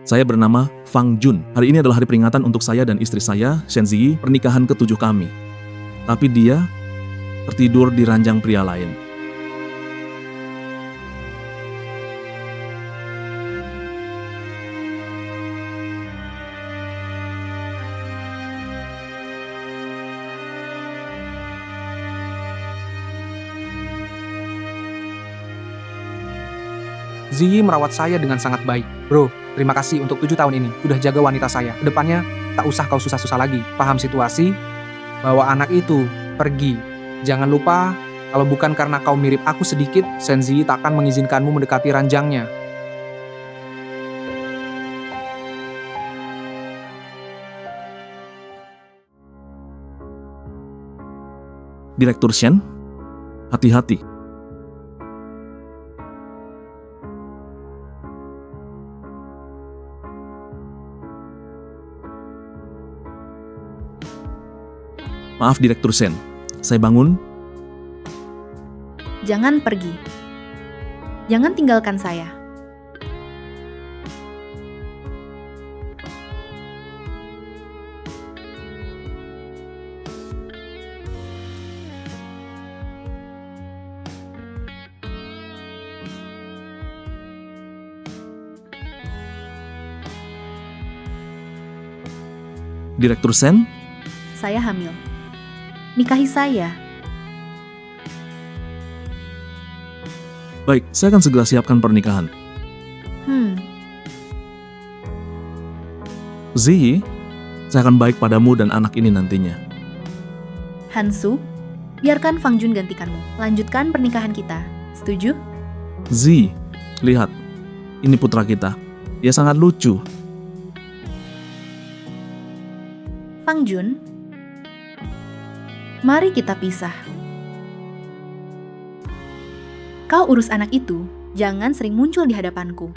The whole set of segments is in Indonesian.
Saya bernama Fang Jun. Hari ini adalah hari peringatan untuk saya dan istri saya, Shen Ziyi, pernikahan ke-7 kami. Tapi dia tertidur di ranjang pria lain. Ziyi merawat saya dengan sangat baik. Bro, terima kasih untuk 7 tahun ini. Sudah jaga wanita saya. Kedepannya, tak usah kau susah-susah lagi. Paham situasi? Bawa anak itu pergi. Jangan lupa, kalau bukan karena kau mirip aku sedikit, Shen Ziyi tak akan mengizinkanmu mendekati ranjangnya. Direktur Shen, hati-hati. Maaf Direktur Shen, saya bangun. Jangan pergi. Jangan tinggalkan saya. Direktur Shen, Saya hamil. Nikahi saya. baik, saya akan segera siapkan pernikahan. Ziyi, saya akan baik padamu dan anak ini nantinya. Hansu, biarkan Fang Jun gantikanmu. Lanjutkan pernikahan kita. Setuju? Ziyi, lihat, ini putra kita. Dia sangat lucu. Fang Jun, mari kita pisah. Kau urus anak itu, jangan sering muncul di hadapanku.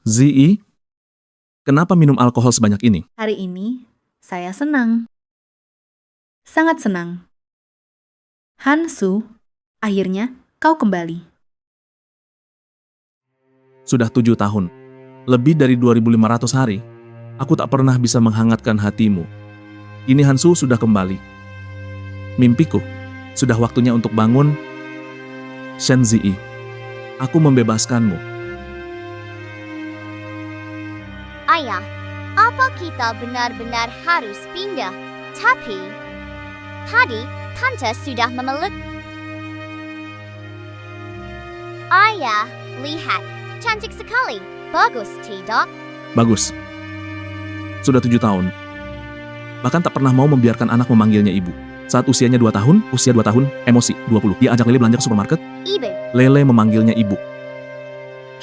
Ziyi, kenapa minum alkohol sebanyak ini? Hari ini, saya senang. Sangat senang. Hansu, akhirnya kau kembali. Sudah 7 tahun, lebih dari 2.500 hari, aku tak pernah bisa menghangatkan hatimu. Kini Hansu sudah kembali. Mimpiku, sudah waktunya untuk bangun. Shen Ziyi, aku membebaskanmu. Ayah, apa kita benar-benar harus pindah? Tapi, tadi Tante sudah memeluk. Ayah, lihat, cantik sekali. Bagus, tidak? Bagus. Sudah 7 tahun. Bahkan tak pernah mau membiarkan anak memanggilnya ibu. Saat usianya 2 tahun, usia 2 tahun, emosi, 20. Dia ajak Lele belanja ke supermarket. Ibu, Lele memanggilnya ibu.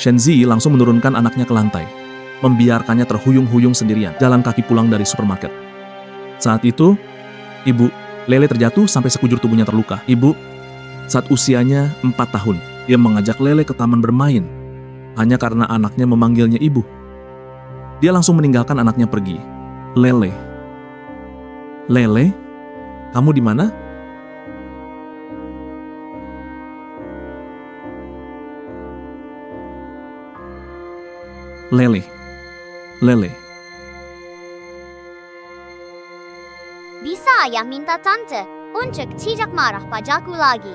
Shen Ziyi langsung menurunkan anaknya ke lantai, membiarkannya terhuyung-huyung sendirian jalan kaki pulang dari supermarket. Saat itu, ibu Lele terjatuh sampai sekujur tubuhnya terluka. Ibu, saat usianya 4 tahun, dia mengajak Lele ke taman bermain hanya karena anaknya memanggilnya ibu. Dia langsung meninggalkan anaknya pergi. Lele, kamu di mana? Lele. bisa ayah minta Tante untuk tidak marah padaku lagi.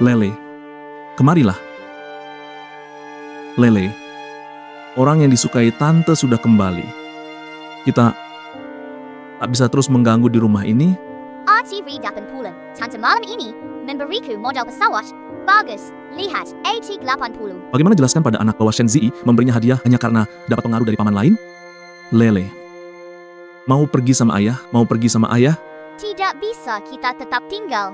Lele, kemarilah. Lele, orang yang disukai Tante sudah kembali. Kita tak bisa terus mengganggu di rumah ini. RTV dapat pulang. Tante malam ini memberiku modal pesawat. Bagus, lihat, AT80. Bagaimana jelaskan pada anak bahwa Shen Ziyi memberinya hadiah hanya karena dapat pengaruh dari paman lain? Lele, mau pergi sama ayah? Tidak bisa kita tetap tinggal.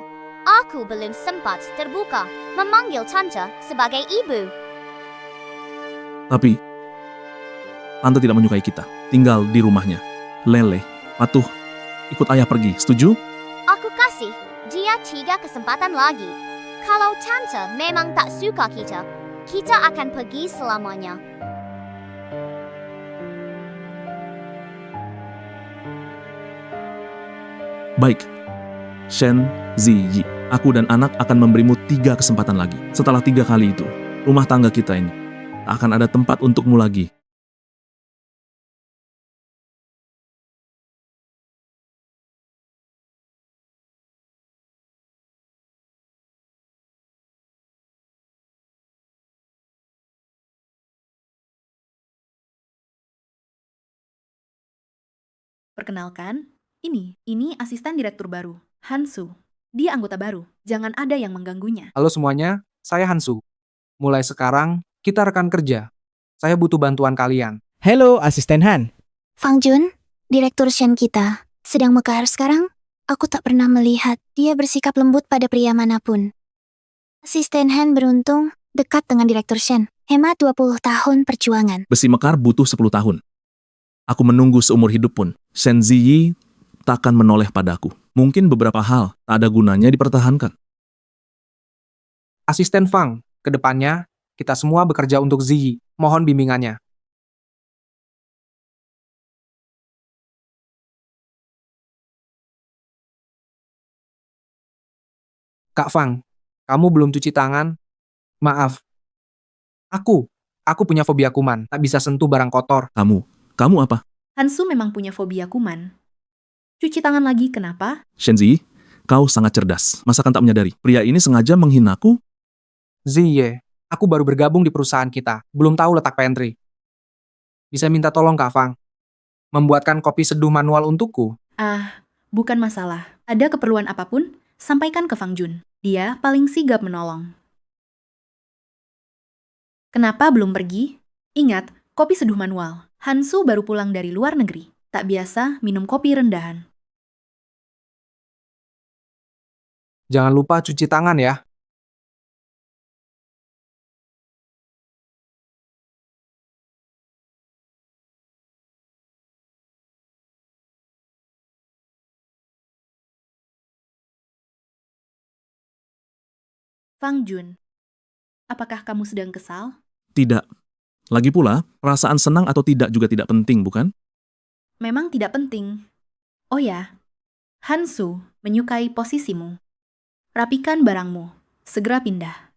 Aku belum sempat terbuka memanggil Tante sebagai ibu. Tapi, Tante tidak menyukai kita tinggal di rumahnya. Lele, patuh, ikut ayah pergi, setuju? Aku kasih Dia 3 kesempatan lagi. Kalau Tante memang tak suka kita, kita akan pergi selamanya. Baik, Shen Ziyi, aku dan anak akan memberimu 3 kesempatan lagi. Setelah 3 kali itu, rumah tangga kita ini tak akan ada tempat untukmu lagi. Perkenalkan, ini asisten direktur baru, Hansu. Dia anggota baru, jangan ada yang mengganggunya. Halo semuanya, saya Hansu. Mulai sekarang, kita rekan kerja. Saya butuh bantuan kalian. Hello, Asisten Han. Fang Jun, direktur Shen kita, sedang mekar sekarang. Aku tak pernah melihat dia bersikap lembut pada pria manapun. Asisten Han beruntung dekat dengan direktur Shen. Hemat 20 tahun perjuangan. Besi mekar butuh 10 tahun. Aku menunggu seumur hidup pun. Shen Ziyi takkan menoleh padaku. Mungkin beberapa hal tak ada gunanya dipertahankan. Asisten Fang, ke depannya, kita semua bekerja untuk Ziyi. Mohon bimbingannya. Kak Fang, kamu belum cuci tangan? Maaf. Aku punya fobia kuman. Tak bisa sentuh barang kotor. Kamu apa? Hansu memang punya fobia kuman. Cuci tangan lagi, kenapa? Shen Ziyi, kau sangat cerdas. Masakan tak menyadari? Pria ini sengaja menghinaku. Ziye, aku baru bergabung di perusahaan kita. Belum tahu letak pantry. Bisa minta tolong Kak Fang? Membuatkan kopi seduh manual untukku? Ah, bukan masalah. Ada keperluan apapun, sampaikan ke Fang Jun. Dia paling sigap menolong. Kenapa belum pergi? Ingat, kopi seduh manual. Hansu baru pulang dari luar negeri. Tak biasa minum kopi rendahan. Jangan lupa cuci tangan ya. Fang Jun, apakah kamu sedang kesal? Tidak. Lagi pula, perasaan senang atau tidak juga tidak penting, bukan? Memang tidak penting. Oh ya, Hansu menyukai posisimu. Rapikan barangmu. Segera pindah.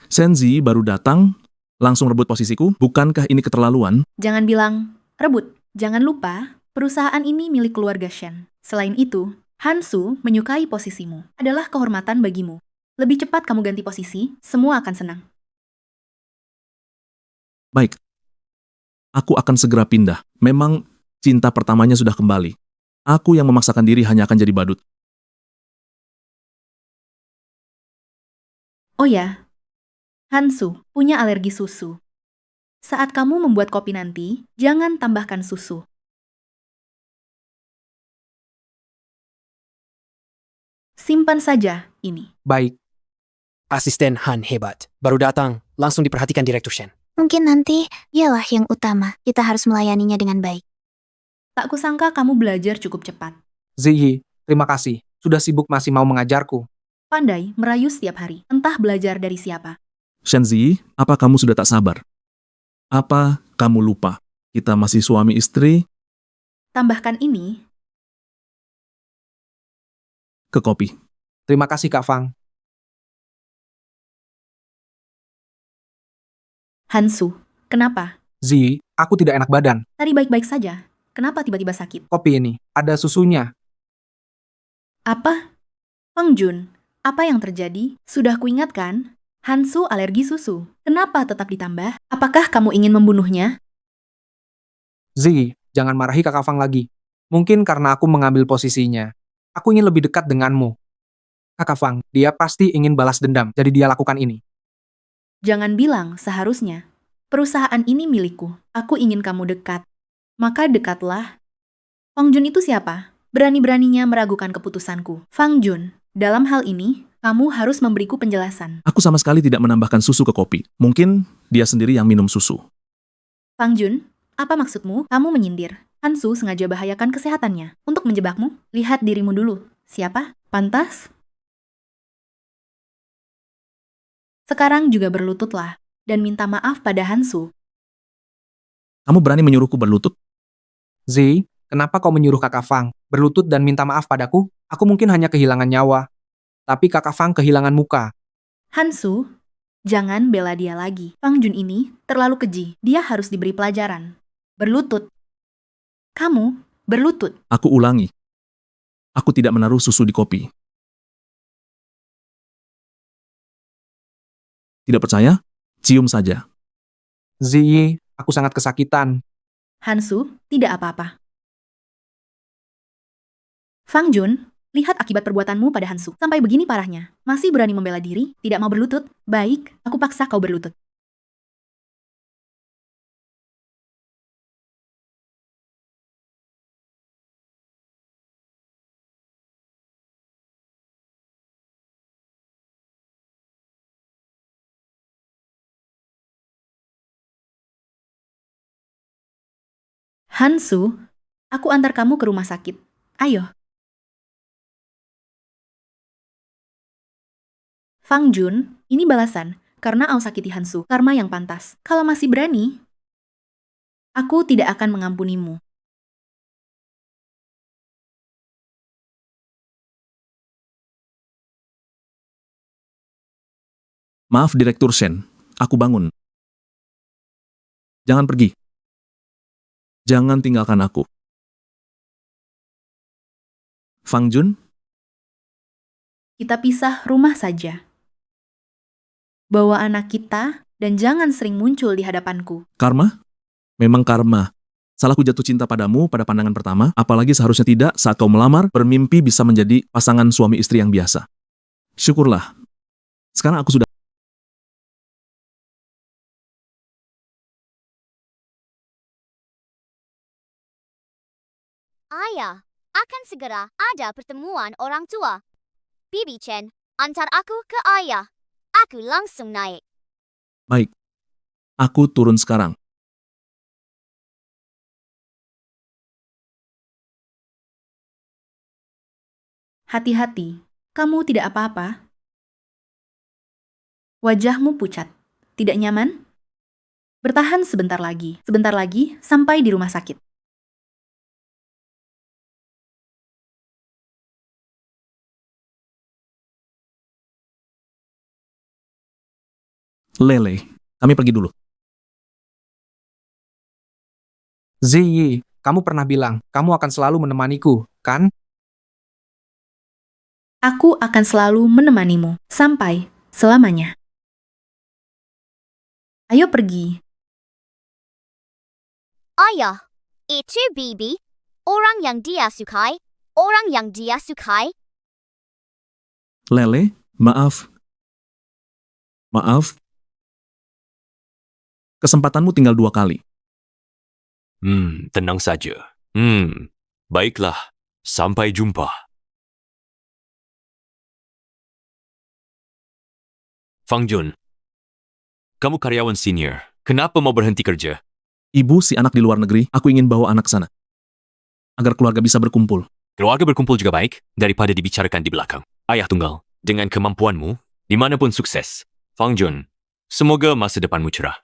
Shen Ziyi baru datang, langsung rebut posisiku. Bukankah ini keterlaluan? Jangan bilang rebut. Jangan lupa, perusahaan ini milik keluarga Shen. Selain itu, Hansu menyukai posisimu. Adalah kehormatan bagimu. Lebih cepat kamu ganti posisi, semua akan senang. Baik. Aku akan segera pindah. Memang cinta pertamanya sudah kembali. Aku yang memaksakan diri hanya akan jadi badut. Oh ya, Hansu punya alergi susu. Saat kamu membuat kopi nanti, jangan tambahkan susu. Simpan saja ini. Baik. Asisten Han hebat. Baru datang, langsung diperhatikan Direktur Shen. Mungkin nanti ialah yang utama. Kita harus melayaninya dengan baik. Tak kusangka kamu belajar cukup cepat. Ziyi, terima kasih. Sudah sibuk masih mau mengajarku. Pandai merayu setiap hari. Entah belajar dari siapa. Shen Ziyi, apa kamu sudah tak sabar? Apa kamu lupa? Kita masih suami istri Tambahkan ini, ke kopi. Terima kasih Kak Fang. Hansu. Kenapa? Ziyi, aku tidak enak badan. Tadi baik-baik saja. Kenapa tiba-tiba sakit? Kopi ini, ada susunya. Apa? Fang Jun, apa yang terjadi? Sudah kuingatkan, Hansu alergi susu. Kenapa tetap ditambah? Apakah kamu ingin membunuhnya? Ziyi, jangan marahi Kak Fang lagi. Mungkin karena aku mengambil posisinya. Aku ingin lebih dekat denganmu. Kak Fang, dia pasti ingin balas dendam, jadi dia lakukan ini. Jangan bilang seharusnya. Perusahaan ini milikku. Aku ingin kamu dekat. Maka dekatlah. Fang Jun itu siapa? Berani-beraninya meragukan keputusanku. Fang Jun, dalam hal ini, kamu harus memberiku penjelasan. Aku sama sekali tidak menambahkan susu ke kopi. Mungkin dia sendiri yang minum susu. Fang Jun, apa maksudmu? Kamu menyindir. Hansu sengaja bahayakan kesehatannya untuk menjebakmu. Lihat dirimu dulu. Siapa? Pantas? Sekarang juga berlututlah dan minta maaf pada Hansu. Kamu berani menyuruhku berlutut? Zi, kenapa kau menyuruh kakak Fang berlutut dan minta maaf padaku? Aku mungkin hanya kehilangan nyawa, tapi kakak Fang kehilangan muka. Hansu, jangan bela dia lagi. Fang Jun ini terlalu keji. Dia harus diberi pelajaran. Berlutut. Kamu berlutut. Aku ulangi. Aku tidak menaruh susu di kopi. Tidak percaya? Cium saja. Zi, aku sangat kesakitan. Hansu, tidak apa-apa. Fang Jun, lihat akibat perbuatanmu pada Hansu. Sampai begini parahnya. Masih berani membela diri, tidak mau berlutut. Baik, aku paksa kau berlutut. Hansu, aku antar kamu ke rumah sakit. Ayo. Fang Jun, ini balasan karena kau sakiti Hansu. Karma yang pantas. Kalau masih berani, aku tidak akan mengampunimu. Maaf Direktur Shen, aku bangun. Jangan pergi. Jangan tinggalkan aku. Fang Jun, Kita pisah rumah saja. Bawa anak kita dan jangan sering muncul di hadapanku. karma? Memang karma. Salahku jatuh cinta padamu pada pandangan pertama, apalagi seharusnya tidak saat kau melamar, bermimpi bisa menjadi pasangan suami istri yang biasa. Syukurlah. Sekarang aku sudah... Ayah, akan segera ada pertemuan orang tua. Bibi Chen, antar aku ke ayah. Aku langsung naik. Baik. Aku turun sekarang. Hati-hati, kamu tidak apa-apa. Wajahmu pucat. Tidak nyaman? Bertahan sebentar lagi sampai di rumah sakit. Lele, kami pergi dulu. Zi, kamu pernah bilang kamu akan selalu menemaniku, kan? Aku akan selalu menemanimu sampai selamanya. Ayo pergi. Ayah, itu Bibi. Orang yang dia sukai. Orang yang dia sukai. Lele, maaf. Maaf. Kesempatanmu tinggal 2 kali. Tenang saja. Baiklah. Sampai jumpa. Fang Jun, kamu karyawan senior. Kenapa mau berhenti kerja? Ibu si anak di luar negeri, aku ingin bawa anak ke sana. Agar keluarga bisa berkumpul. Keluarga berkumpul juga baik daripada dibicarakan di belakang. Ayah tunggal, dengan kemampuanmu, dimanapun sukses. Fang Jun, semoga masa depanmu cerah.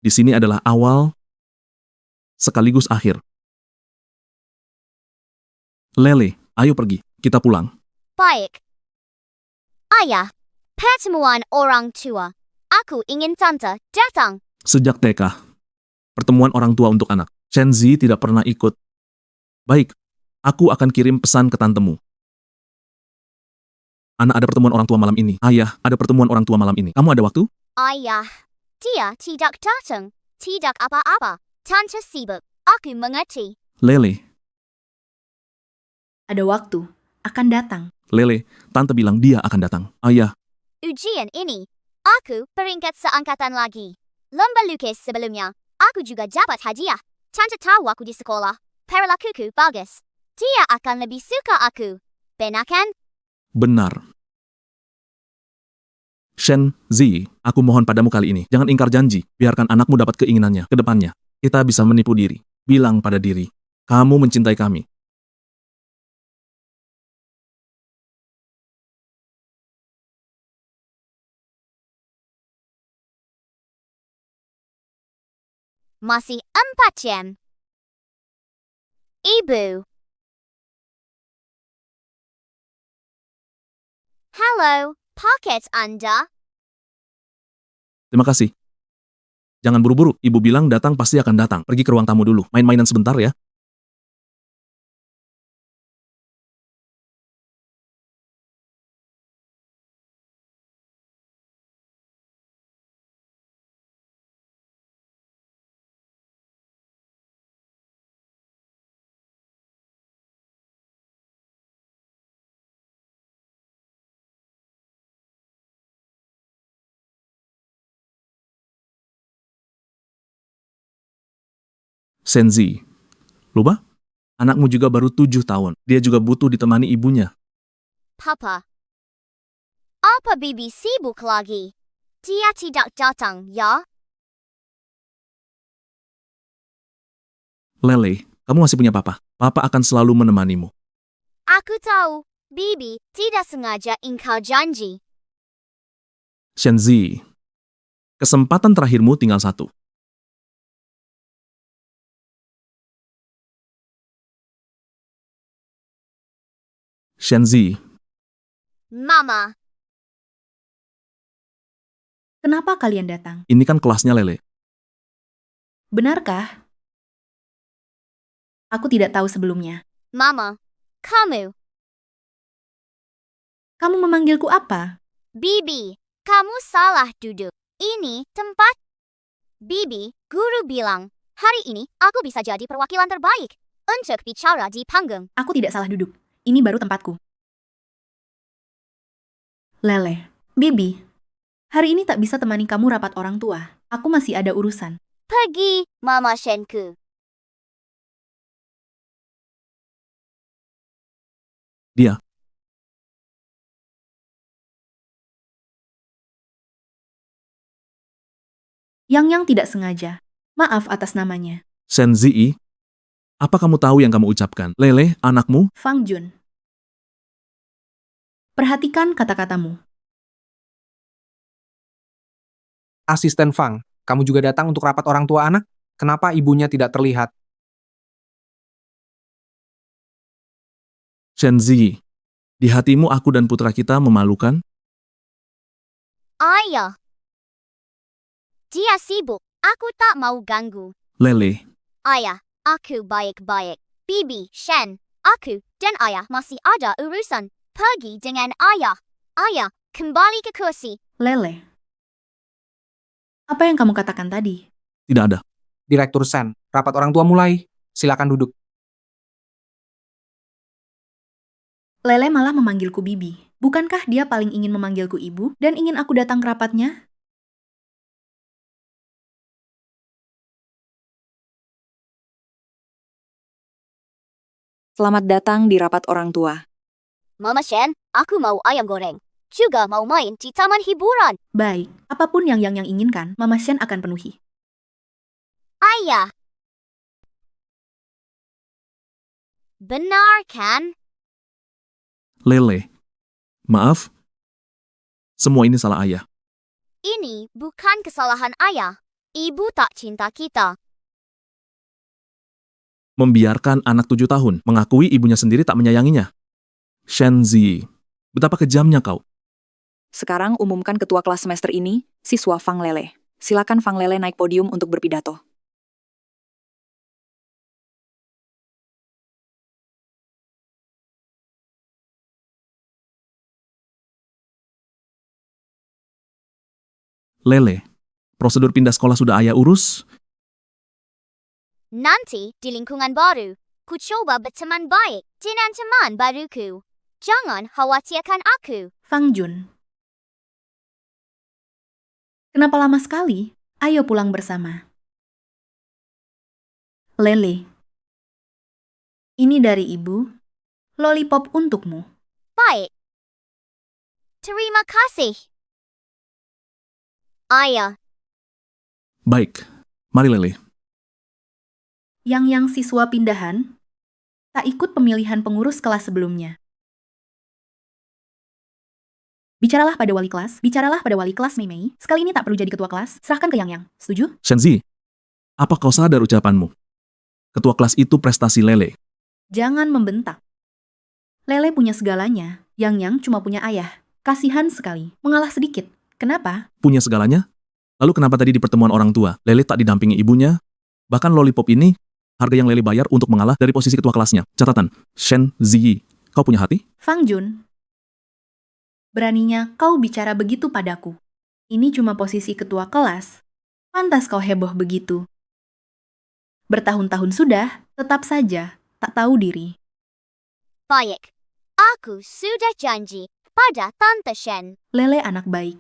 Di sini adalah awal sekaligus akhir. Lele, ayo pergi. Kita pulang. Baik. Ayah, pertemuan orang tua. Aku ingin tante datang. Sejak TK, pertemuan orang tua untuk anak. Shenzi tidak pernah ikut. Baik, aku akan kirim pesan ke tantemu. Anak ada pertemuan orang tua malam ini. Ayah, ada pertemuan orang tua malam ini. Kamu ada waktu? Ayah, dia tidak datang. Tidak apa-apa. Tante sibuk. Aku mengerti. Lele, Ada waktu, akan datang. Lele, tante bilang dia akan datang. Ayah, Ujian ini, aku peringkat seangkatan lagi. Lomba lukis sebelumnya, aku juga dapat hadiah. Tante tahu aku di sekolah. Perilakuku bagus. Dia akan lebih suka aku. benar kan? Benar. Shen Zi, aku mohon padamu kali ini, jangan ingkar janji. Biarkan anakmu dapat keinginannya ke depannya. Kita bisa menipu diri. Bilang pada diri, kamu mencintai kami. Masih 4 jam. Ibu. Halo, paket Anda. Terima kasih. Jangan buru-buru, ibu bilang datang pasti akan datang. Pergi ke ruang tamu dulu, main-mainan sebentar ya. Senzi, lupa? Anakmu juga baru 7 tahun. Dia juga butuh ditemani ibunya. Papa. Apa Bibi sibuk lagi? Dia tidak datang, ya? Lele, kamu masih punya papa. Papa akan selalu menemanimu. Aku tahu, Bibi tidak sengaja ingkar janji. Shenzi, kesempatan terakhirmu tinggal 1. Shenzi, Mama. Kenapa kalian datang? ini kan kelasnya Lele. Benarkah? Aku tidak tahu sebelumnya. Mama. Kamu. Kamu memanggilku apa? Bibi. Kamu salah duduk. Ini tempat. Bibi, guru bilang, hari ini aku bisa jadi perwakilan terbaik untuk bicara di panggung. Aku tidak salah duduk. Ini baru tempatku. Lele, Bibi, hari ini tak bisa temani kamu rapat orang tua. Aku masih ada urusan. Pergi, Mama Shenku. Dia. Yang tidak sengaja. Maaf atas namanya. Shenzi, apa kamu tahu yang kamu ucapkan? Lele, anakmu? Fang Jun. Perhatikan kata-katamu. Asisten Fang, kamu juga datang untuk rapat orang tua anak? Kenapa ibunya tidak terlihat? Shenzi, di hatimu aku dan putra kita memalukan? Ayah. Dia sibuk. Aku tak mau ganggu. Lele, Ayah, aku baik-baik. Bibi, Shen, aku dan ayah masih ada urusan. Pergi dengan ayah. Ayah, kembali ke kursi. Lele. Apa yang kamu katakan tadi? tidak ada. Direktur Shen, rapat orang tua mulai. Silakan duduk. Lele malah memanggilku Bibi. Bukankah dia paling ingin memanggilku ibu dan ingin aku datang ke rapatnya? Selamat datang di rapat orang tua. Mama Shen, aku mau ayam goreng. Juga mau main di taman hiburan. Baik, apapun yang inginkan, Mama Shen akan penuhi. Ayah. Benar kan? Lele, maaf. Semua ini salah ayah. Ini bukan kesalahan ayah. Ibu tak cinta kita. Membiarkan anak 7 tahun mengakui ibunya sendiri tak menyayanginya. Shenzi, betapa kejamnya kau. Sekarang umumkan ketua kelas semester ini, siswa Fang Lele. Silakan Fang Lele naik podium untuk berpidato. Lele, prosedur pindah sekolah sudah ayah urus? Nanti di lingkungan baru, ku coba berteman baik dengan teman baruku. Jangan khawatirkan aku. Fang Jun. Kenapa lama sekali? Ayo pulang bersama. Lele. Ini dari ibu. Lollipop untukmu. Baik. Terima kasih. Ayah, Baik, mari Lele. Yang siswa pindahan tak ikut pemilihan pengurus kelas sebelumnya. Bicaralah pada wali kelas Mei Mei. Sekali ini tak perlu jadi ketua kelas, serahkan ke Yang. Setuju? Shenzi, apa kau sadar ucapanmu? Ketua kelas itu prestasi Lele. Jangan membentak. Lele punya segalanya, Yang cuma punya ayah. Kasihan sekali, mengalah sedikit. Kenapa? Punya segalanya? Lalu kenapa tadi di pertemuan orang tua, Lele tak didampingi ibunya? Bahkan lollipop ini, harga yang Lele bayar untuk mengalah dari posisi ketua kelasnya. Catatan, Shen Ziyi, kau punya hati? Fang Jun, beraninya kau bicara begitu padaku. Ini cuma posisi ketua kelas. Pantas kau heboh begitu. Bertahun-tahun sudah, tetap saja tak tahu diri. baik. Aku sudah janji pada Tante Shen. Lele anak baik.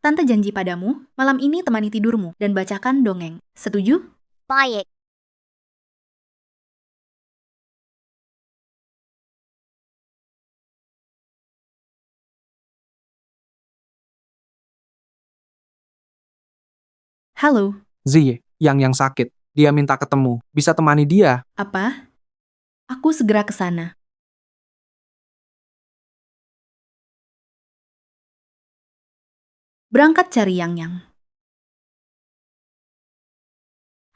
Tante janji padamu, malam ini temani tidurmu dan bacakan dongeng. Setuju? Baik. Halo, Ziyi, yang sakit. Dia minta ketemu. Bisa temani dia. apa? Aku segera ke sana. Berangkat cari Yang.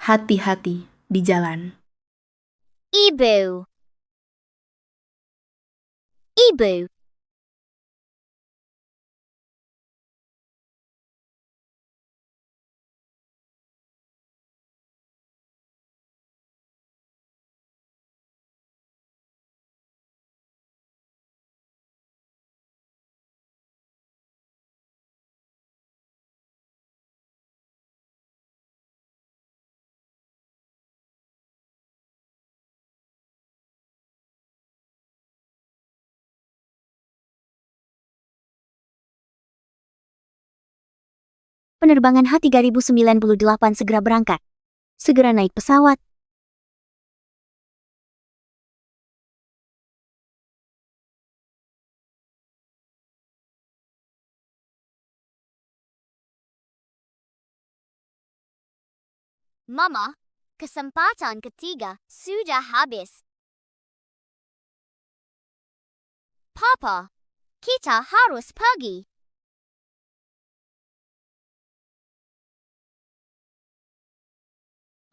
Hati-hati di jalan. Ibu. Ibu. Penerbangan H3098 segera berangkat. Segera naik pesawat. Mama, kesempatan ketiga sudah habis. Papa, kita harus pergi.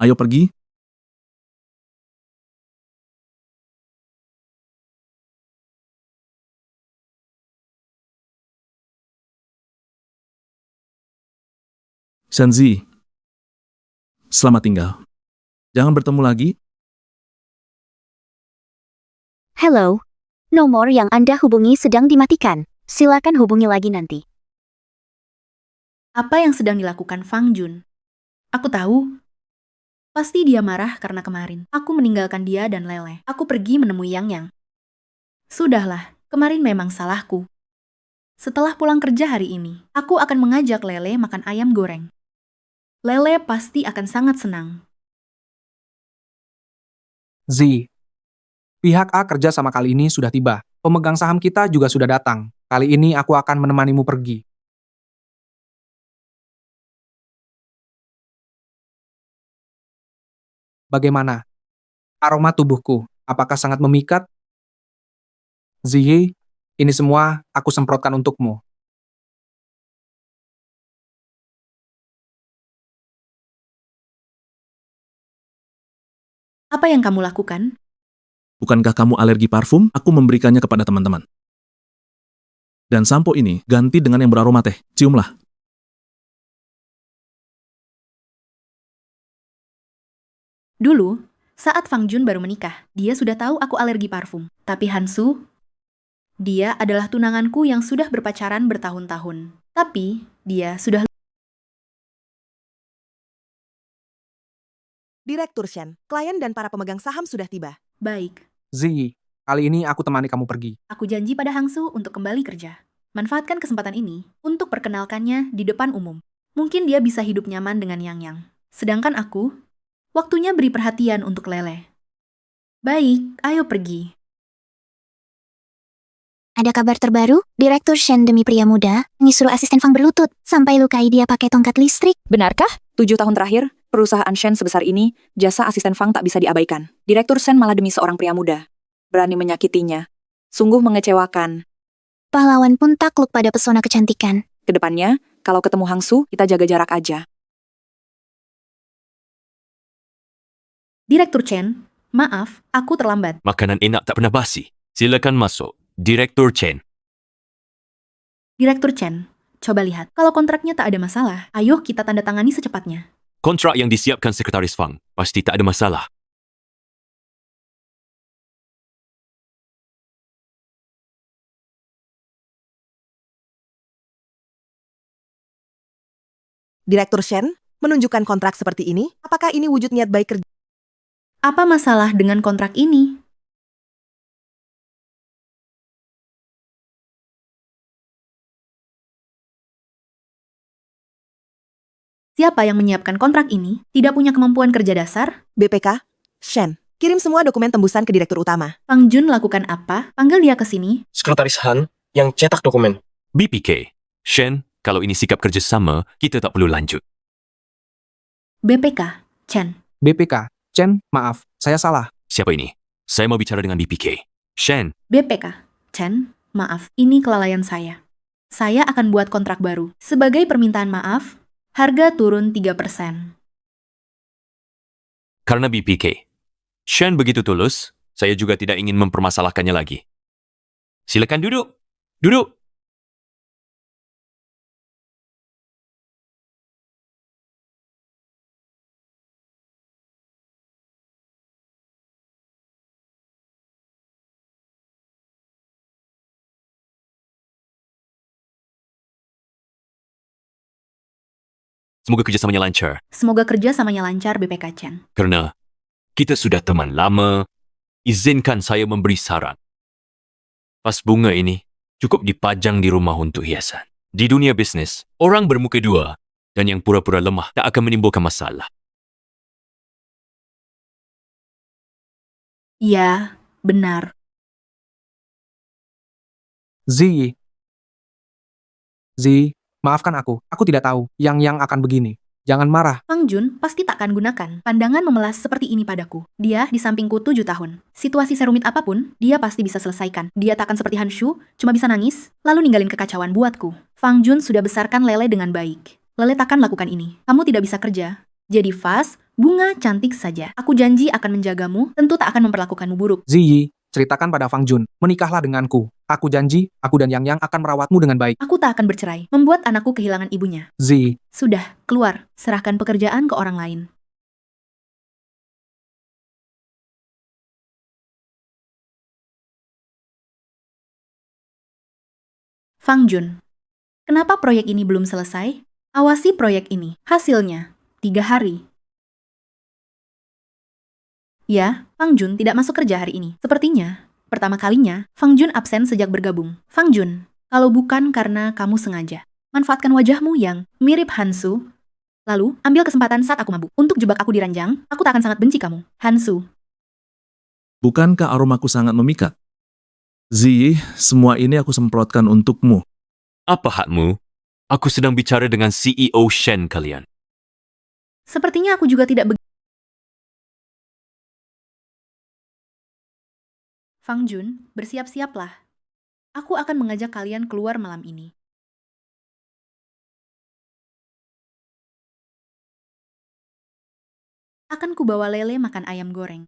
Ayo pergi. Shenzi, selamat tinggal. Jangan bertemu lagi. Hello. Nomor yang Anda hubungi sedang dimatikan. Silakan hubungi lagi nanti. Apa yang sedang dilakukan Fang Jun? Aku tahu. Pasti dia marah karena kemarin aku meninggalkan dia dan Lele. Aku pergi menemui Yang. Sudahlah, kemarin memang salahku. Setelah pulang kerja hari ini, aku akan mengajak Lele makan ayam goreng. Lele pasti akan sangat senang. Ziyi, pihak A kerja sama kali ini sudah tiba. Pemegang saham kita juga sudah datang. Kali ini aku akan menemanimu pergi. Bagaimana? Aroma tubuhku, apakah sangat memikat? Ziyi, ini semua aku semprotkan untukmu. Apa yang kamu lakukan? Bukankah kamu alergi parfum? Aku memberikannya kepada teman-teman. Dan sampo ini ganti dengan yang beraroma teh. Ciumlah. Dulu, saat Fang Jun baru menikah, dia sudah tahu aku alergi parfum. Tapi Hansu, dia adalah tunanganku yang sudah berpacaran bertahun-tahun. Tapi, dia sudah... Direktur Shen, klien dan para pemegang saham sudah tiba. Baik, Ziyi, kali ini aku temani kamu pergi. aku janji pada Hangsu untuk kembali kerja. Manfaatkan kesempatan ini untuk perkenalkannya di depan umum. Mungkin dia bisa hidup nyaman dengan Yang. Sedangkan aku, waktunya beri perhatian untuk Lele. Baik, ayo pergi. Ada kabar terbaru, Direktur Shen demi pria muda, menyuruh asisten Fang berlutut, sampai lukai dia pakai tongkat listrik. Benarkah? 7 tahun terakhir, perusahaan Shen sebesar ini, jasa asisten Fang tak bisa diabaikan. Direktur Shen malah demi seorang pria muda. Berani menyakitinya. Sungguh mengecewakan. Pahlawan pun takluk pada pesona kecantikan. Kedepannya, kalau ketemu Hang Su, kita jaga jarak aja. Direktur Chen, maaf, aku terlambat. Makanan enak tak pernah basi. Silakan masuk. Direktur Chen. Direktur Chen, coba lihat. Kalau kontraknya tak ada masalah, ayo kita tanda tangani secepatnya. Kontrak yang disiapkan Sekretaris Fang pasti tak ada masalah. Direktur Shen, menunjukkan kontrak seperti ini, apakah ini wujud niat baik kerja? Apa masalah dengan kontrak ini? Siapa yang menyiapkan kontrak ini tidak punya kemampuan kerja dasar? BPK? Shen, kirim semua dokumen tembusan ke direktur utama. Fang Jun lakukan apa? Panggil dia ke sini. Sekretaris Han yang cetak dokumen. BPK. Shen, kalau ini sikap kerjasama, kita tak perlu lanjut. BPK, Chen. BPK, Chen, maaf, saya salah. Siapa ini? Saya mau bicara dengan BPK. Shen, BPK, Chen, maaf, ini kelalaian saya. Saya akan buat kontrak baru. Sebagai permintaan maaf, harga turun 3%. karena BPK. Shen begitu tulus, saya juga tidak ingin mempermasalahkannya lagi. Silakan duduk. Duduk. Semoga kerjasamanya lancar. Semoga kerja samanya lancar, BPK Chen. Karena kita sudah teman lama, izinkan saya memberi saran. Vas bunga ini cukup dipajang di rumah untuk hiasan. Di dunia bisnis, orang bermuka dua dan yang pura-pura lemah tak akan menimbulkan masalah. Iya, benar. Ziyi. Maafkan aku tidak tahu yang akan begini. Jangan marah. Fang Jun pasti tak akan gunakan pandangan memelas seperti ini padaku. Dia di sampingku 7 tahun. Situasi serumit apapun, dia pasti bisa selesaikan. Dia tak akan seperti Han Shu, cuma bisa nangis, lalu ninggalin kekacauan buatku. Fang Jun sudah besarkan Lele dengan baik. Lele takkan lakukan ini. Kamu tidak bisa kerja. Jadi Vas, bunga cantik saja. Aku janji akan menjagamu, tentu tak akan memperlakukanmu buruk. Ziyi, ceritakan pada Fang Jun, menikahlah denganku. Aku janji, aku dan Yang akan merawatmu dengan baik. Aku tak akan bercerai, membuat anakku kehilangan ibunya. Ziyi, Sudah, keluar. Serahkan pekerjaan ke orang lain. Fang Jun, kenapa proyek ini belum selesai? Awasi proyek ini. Hasilnya, 3 hari. Ya, Fang Jun tidak masuk kerja hari ini. Sepertinya, pertama kalinya, Fang Jun absen sejak bergabung. Fang Jun, kalau bukan karena kamu sengaja, manfaatkan wajahmu yang mirip Hansu, lalu ambil kesempatan saat aku mabuk. Untuk jebak aku di ranjang, aku tak akan sangat benci kamu. Hansu, Bukankah aromaku sangat memikat? Ziyi, semua ini aku semprotkan untukmu. Apa hakmu? Aku sedang bicara dengan CEO Shen kalian. sepertinya aku juga tidak Fang Jun, bersiap-siaplah. Aku akan mengajak kalian keluar malam ini. Akan kubawa Lele makan ayam goreng.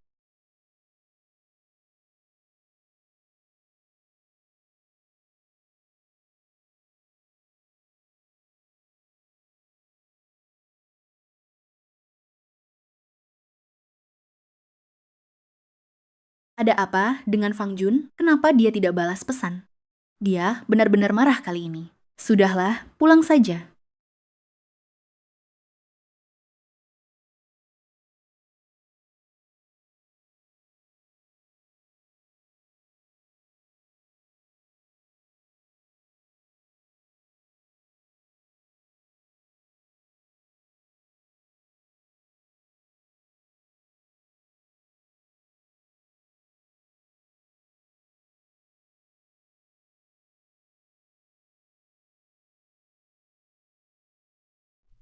Ada apa dengan Fang Jun? Kenapa dia tidak balas pesan? Dia benar-benar marah kali ini. Sudahlah, pulang saja.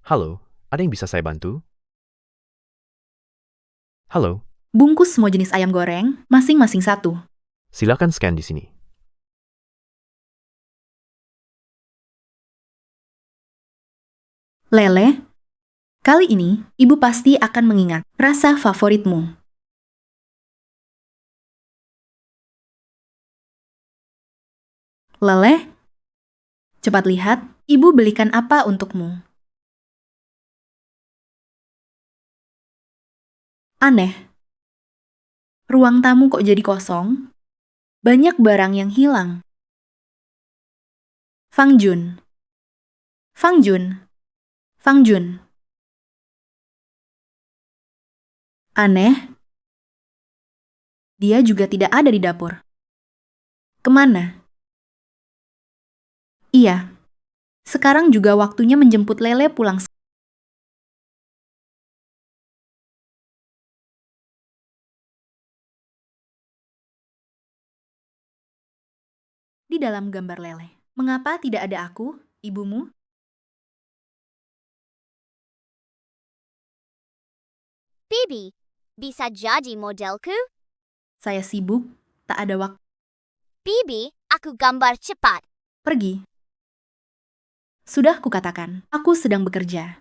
Halo, ada yang bisa saya bantu? Halo, Bungkus semua jenis ayam goreng, masing-masing satu. silakan scan di sini. Lele, kali ini ibu pasti akan mengingat rasa favoritmu. Lele, cepat lihat, ibu belikan apa untukmu. Aneh, ruang tamu kok jadi kosong? Banyak barang yang hilang. Fang Jun. Fang Jun. Fang Jun. Aneh. Dia juga tidak ada di dapur. Kemana? Iya. Sekarang juga waktunya menjemput Lele pulang. Di dalam gambar Lele. Mengapa tidak ada aku, ibumu? Bibi, bisa jadi modelku? Saya sibuk, tak ada waktu. Bibi, aku gambar cepat. Pergi. Sudah kukatakan, aku sedang bekerja.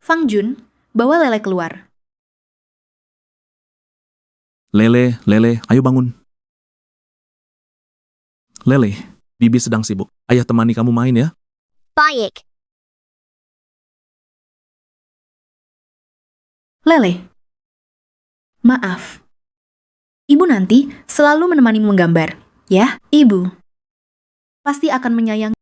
Fang Jun, bawa Lele keluar. Lele, Lele, ayo bangun. Lele, Bibi sedang sibuk. Ayah temani kamu main ya. Baik. Lele. Maaf. Ibu nanti selalu menemanimu menggambar, ya, ibu. Pasti akan menyayangi.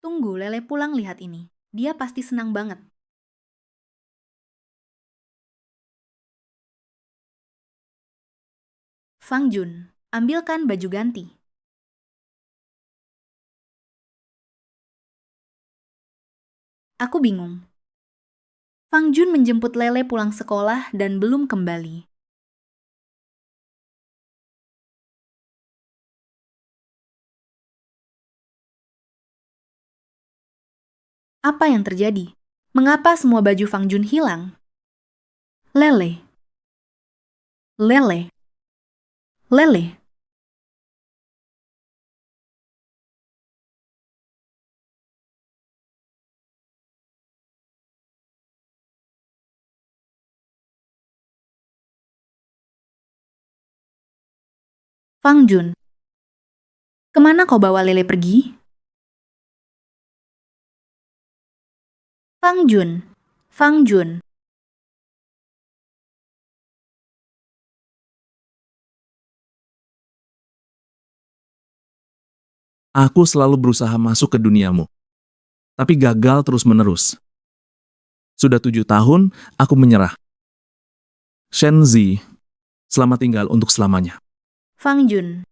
Tunggu Lele pulang lihat ini. Dia pasti senang banget. Fang Jun, ambilkan baju ganti. Aku bingung. Fang Jun menjemput Lele pulang sekolah dan belum kembali. Apa yang terjadi? Mengapa semua baju Fang Jun hilang? Lele. Lele. Lele. Fang Jun. Kemana kau bawa Lele pergi? Fang Jun. Fang Jun. Aku selalu berusaha masuk ke duniamu. Tapi gagal terus-menerus. Sudah 7 tahun, aku menyerah. Shen Zi, selamat tinggal untuk selamanya. Fang Jun.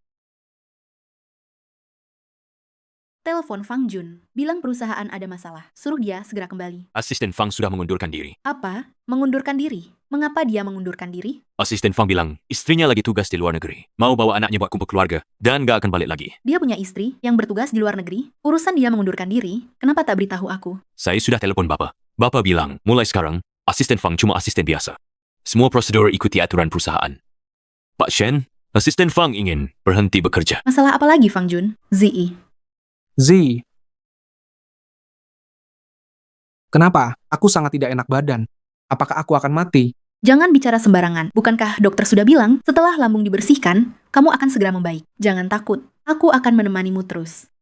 Telepon Fang Jun. Bilang perusahaan ada masalah. Suruh dia segera kembali. Asisten Fang sudah mengundurkan diri. Apa? Mengundurkan diri? Mengapa dia mengundurkan diri? Asisten Fang bilang, istrinya lagi tugas di luar negeri. Mau bawa anaknya buat kumpul keluarga, dan gak akan balik lagi. Dia punya istri yang bertugas di luar negeri. Urusan dia mengundurkan diri. Kenapa tak beritahu aku? Saya sudah telepon Bapak. Bapak bilang, mulai sekarang, asisten Fang cuma asisten biasa. Semua prosedur ikuti aturan perusahaan. Pak Shen, asisten Fang ingin berhenti bekerja. Masalah apa lagi, Fang Jun? Zi. Z. Kenapa? Aku sangat tidak enak badan. Apakah aku akan mati? Jangan bicara sembarangan. Bukankah dokter sudah bilang, setelah lambung dibersihkan, kamu akan segera membaik. Jangan takut. Aku akan menemanimu terus.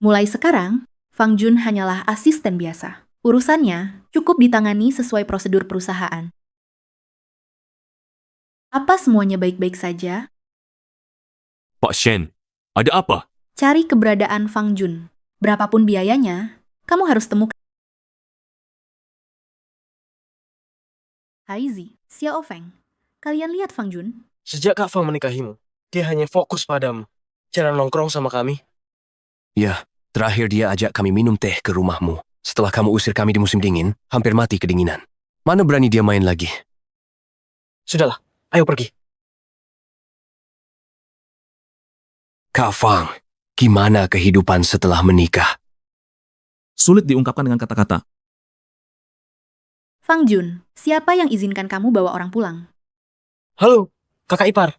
Mulai sekarang, Fang Jun hanyalah asisten biasa. Urusannya cukup ditangani sesuai prosedur perusahaan. Apa semuanya baik-baik saja? Pak Shen, ada apa? Cari keberadaan Fang Jun. Berapapun biayanya, kamu harus temukan. Hai Zi, Xiao Feng. Kalian lihat Fang Jun? Sejak Kak Fang menikahimu, dia hanya fokus padamu. Jarang nongkrong sama kami. Ya, terakhir dia ajak kami minum teh ke rumahmu. Setelah kamu usir kami di musim dingin, hampir mati kedinginan. Mana berani dia main lagi? Sudahlah, ayo pergi. Kak Fang, gimana kehidupan setelah menikah? Sulit diungkapkan dengan kata-kata. Fang Jun, siapa yang izinkan kamu bawa orang pulang? Halo, kakak ipar.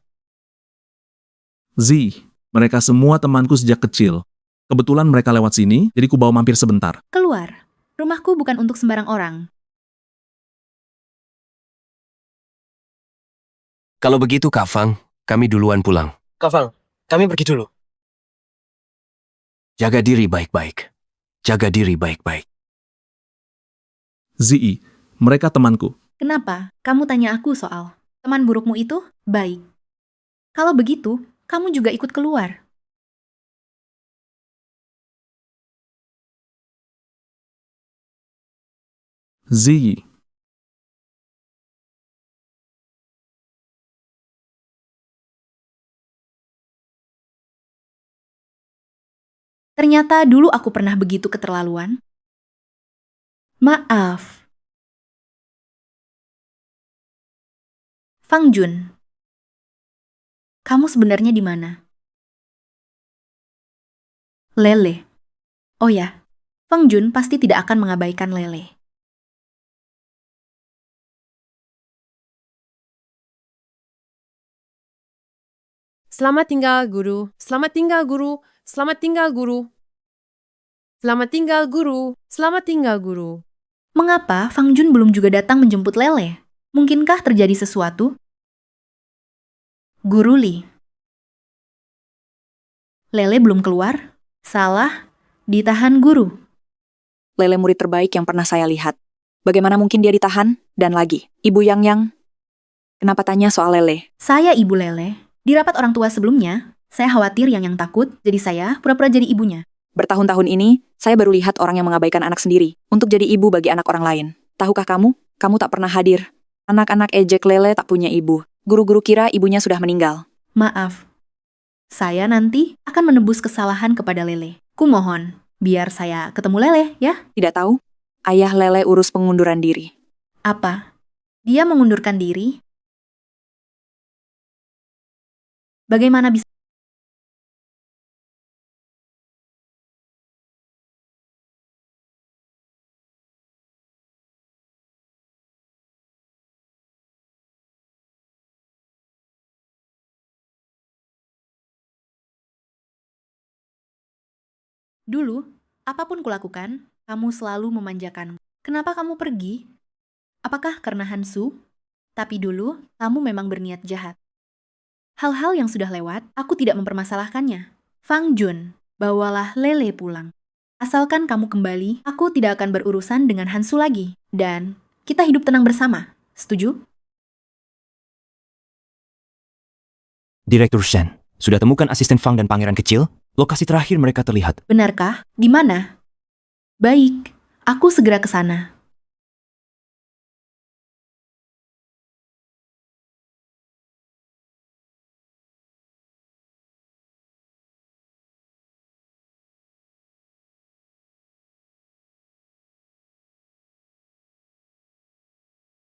Z, mereka semua temanku sejak kecil. Kebetulan mereka lewat sini, jadi ku bawa mampir sebentar. Keluar. Rumahku bukan untuk sembarang orang. Kalau begitu Kak Fang, kami duluan pulang. Kak Fang, kami pergi dulu. Jaga diri baik-baik. Jaga diri baik-baik. Zi, mereka temanku. Kenapa? Kamu tanya aku soal teman burukmu itu? Baik. Kalau begitu, kamu juga ikut keluar. Zi. Ternyata dulu aku pernah begitu keterlaluan. Maaf. Fang Jun, kamu sebenarnya di mana? Lele. Oh ya, Fang Jun pasti tidak akan mengabaikan Lele. Selamat tinggal, Guru. Selamat tinggal, Guru. Selamat tinggal, Guru. Selamat tinggal, Guru. Selamat tinggal, Guru. Mengapa Fang Jun belum juga datang menjemput Lele? Mungkinkah terjadi sesuatu? Guru Li. Lele belum keluar? Salah, ditahan guru. Lele murid terbaik yang pernah saya lihat. Bagaimana mungkin dia ditahan? Dan lagi, Ibu Yang. Kenapa tanya soal Lele? Saya Ibu Lele. Di rapat orang tua sebelumnya, saya khawatir Yang takut, jadi saya pura-pura jadi ibunya. Bertahun-tahun ini, saya baru lihat orang yang mengabaikan anak sendiri untuk jadi ibu bagi anak orang lain. Tahukah kamu? Kamu tak pernah hadir. Anak-anak ejek Lele tak punya ibu. Guru-guru kira ibunya sudah meninggal. Maaf. Saya nanti akan menebus kesalahan kepada Lele. Kumohon, biar saya ketemu Lele, ya? Tidak tahu? Ayah Lele urus pengunduran diri. Apa? Dia mengundurkan diri? Bagaimana bisa? Dulu, apapun kulakukan, kamu selalu memanjakanku. Kenapa kamu pergi? Apakah karena Hansu? Tapi dulu, kamu memang berniat jahat. Hal-hal yang sudah lewat, aku tidak mempermasalahkannya. Fang Jun, bawalah Lele pulang. Asalkan kamu kembali, aku tidak akan berurusan dengan Hansu lagi. Dan kita hidup tenang bersama. Setuju? Direktur Shen, sudah temukan asisten Fang dan pangeran kecil? Lokasi terakhir mereka terlihat. Benarkah? Di mana? Baik, aku segera ke sana.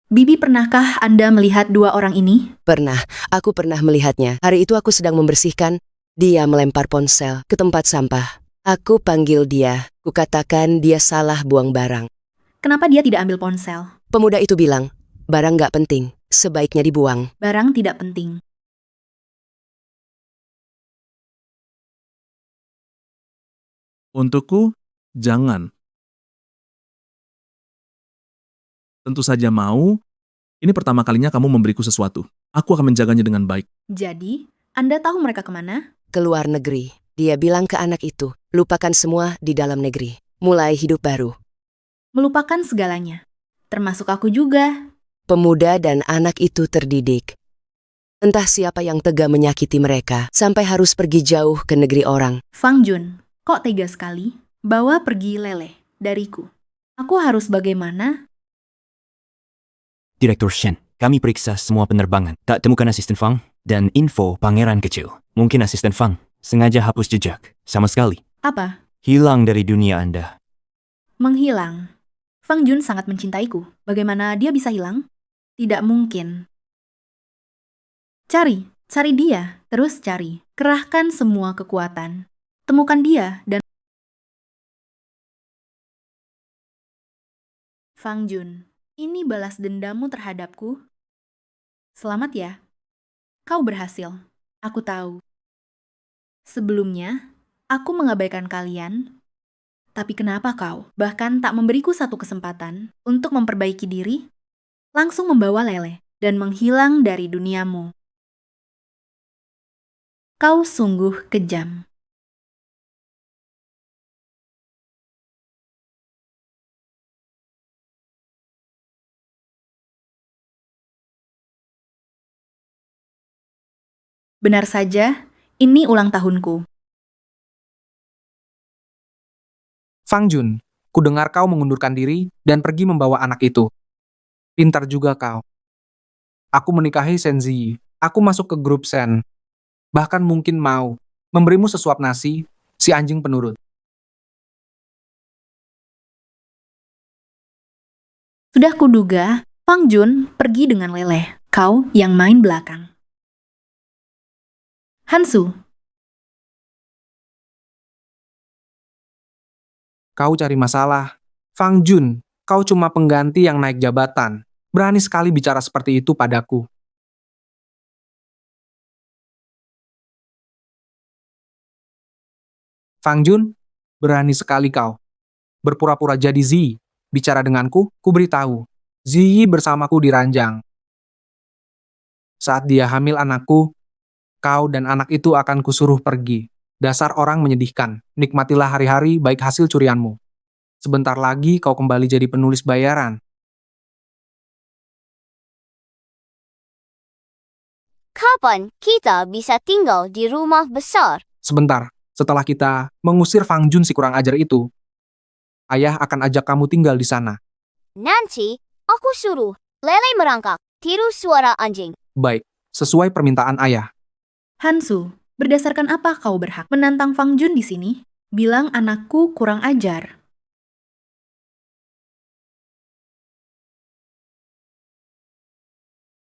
Bibi, pernahkah Anda melihat dua orang ini? Pernah, aku pernah melihatnya. Hari itu aku sedang membersihkan. Dia melempar ponsel ke tempat sampah. Aku panggil dia. Kukatakan dia salah buang barang. Kenapa dia tidak ambil ponsel? Pemuda itu bilang, barang gak penting, sebaiknya dibuang. Barang tidak penting. Untukku, jangan. Tentu saja mau. Ini pertama kalinya kamu memberiku sesuatu. Aku akan menjaganya dengan baik. Jadi, Anda tahu mereka kemana? Keluar negeri. Dia bilang ke anak itu, lupakan semua di dalam negeri. Mulai hidup baru. Melupakan segalanya. Termasuk aku juga. Pemuda dan anak itu terdidik. Entah siapa yang tega menyakiti mereka sampai harus pergi jauh ke negeri orang. Fang Jun, kok tega sekali? Bawa pergi Lele dariku. Aku harus bagaimana? Direktur Shen, kami periksa semua penerbangan. Tak temukan asisten Fang dan info pangeran kecil. Mungkin asisten Fang sengaja hapus jejak. Sama sekali. Apa? Hilang dari dunia Anda. Menghilang. Fang Jun sangat mencintaiku. Bagaimana dia bisa hilang? Tidak mungkin. Cari dia, terus cari. Kerahkan semua kekuatan. Temukan dia dan... Fang Jun, ini balas dendammu terhadapku. Selamat ya. Kau berhasil. Aku tahu. Sebelumnya, aku mengabaikan kalian. Tapi kenapa kau bahkan tak memberiku satu kesempatan untuk memperbaiki diri? Langsung membawa Lele dan menghilang dari duniamu. Kau sungguh kejam. Benar saja, ini ulang tahunku. Fang Jun, kudengar kau mengundurkan diri dan pergi membawa anak itu. Pintar juga kau. Aku menikahi Shen Ziyi. Aku masuk ke grup Shen. Bahkan mungkin mau memberimu sesuap nasi, si anjing penurut. Sudah kuduga, Fang Jun pergi dengan Lele. Kau yang main belakang. Hansu, Kau cari masalah. Fang Jun, kau cuma pengganti yang naik jabatan. Berani sekali bicara seperti itu padaku. Fang Jun, berani sekali kau. Berpura-pura jadi Ziyi. Bicara denganku, ku beritahu. Ziyi bersamaku di ranjang. Saat dia hamil anakku, kau dan anak itu akan kusuruh pergi. Dasar orang menyedihkan. Nikmatilah hari-hari baik hasil curianmu. Sebentar lagi kau kembali jadi penulis bayaran. Kapan kita bisa tinggal di rumah besar? Sebentar, setelah kita mengusir Fang Jun si kurang ajar itu, ayah akan ajak kamu tinggal di sana. Nanti, aku suruh Lele merangkak. Tiru suara anjing. Baik, sesuai permintaan ayah. Hansu, berdasarkan apa kau berhak menantang Fang Jun di sini? Bilang anakku kurang ajar.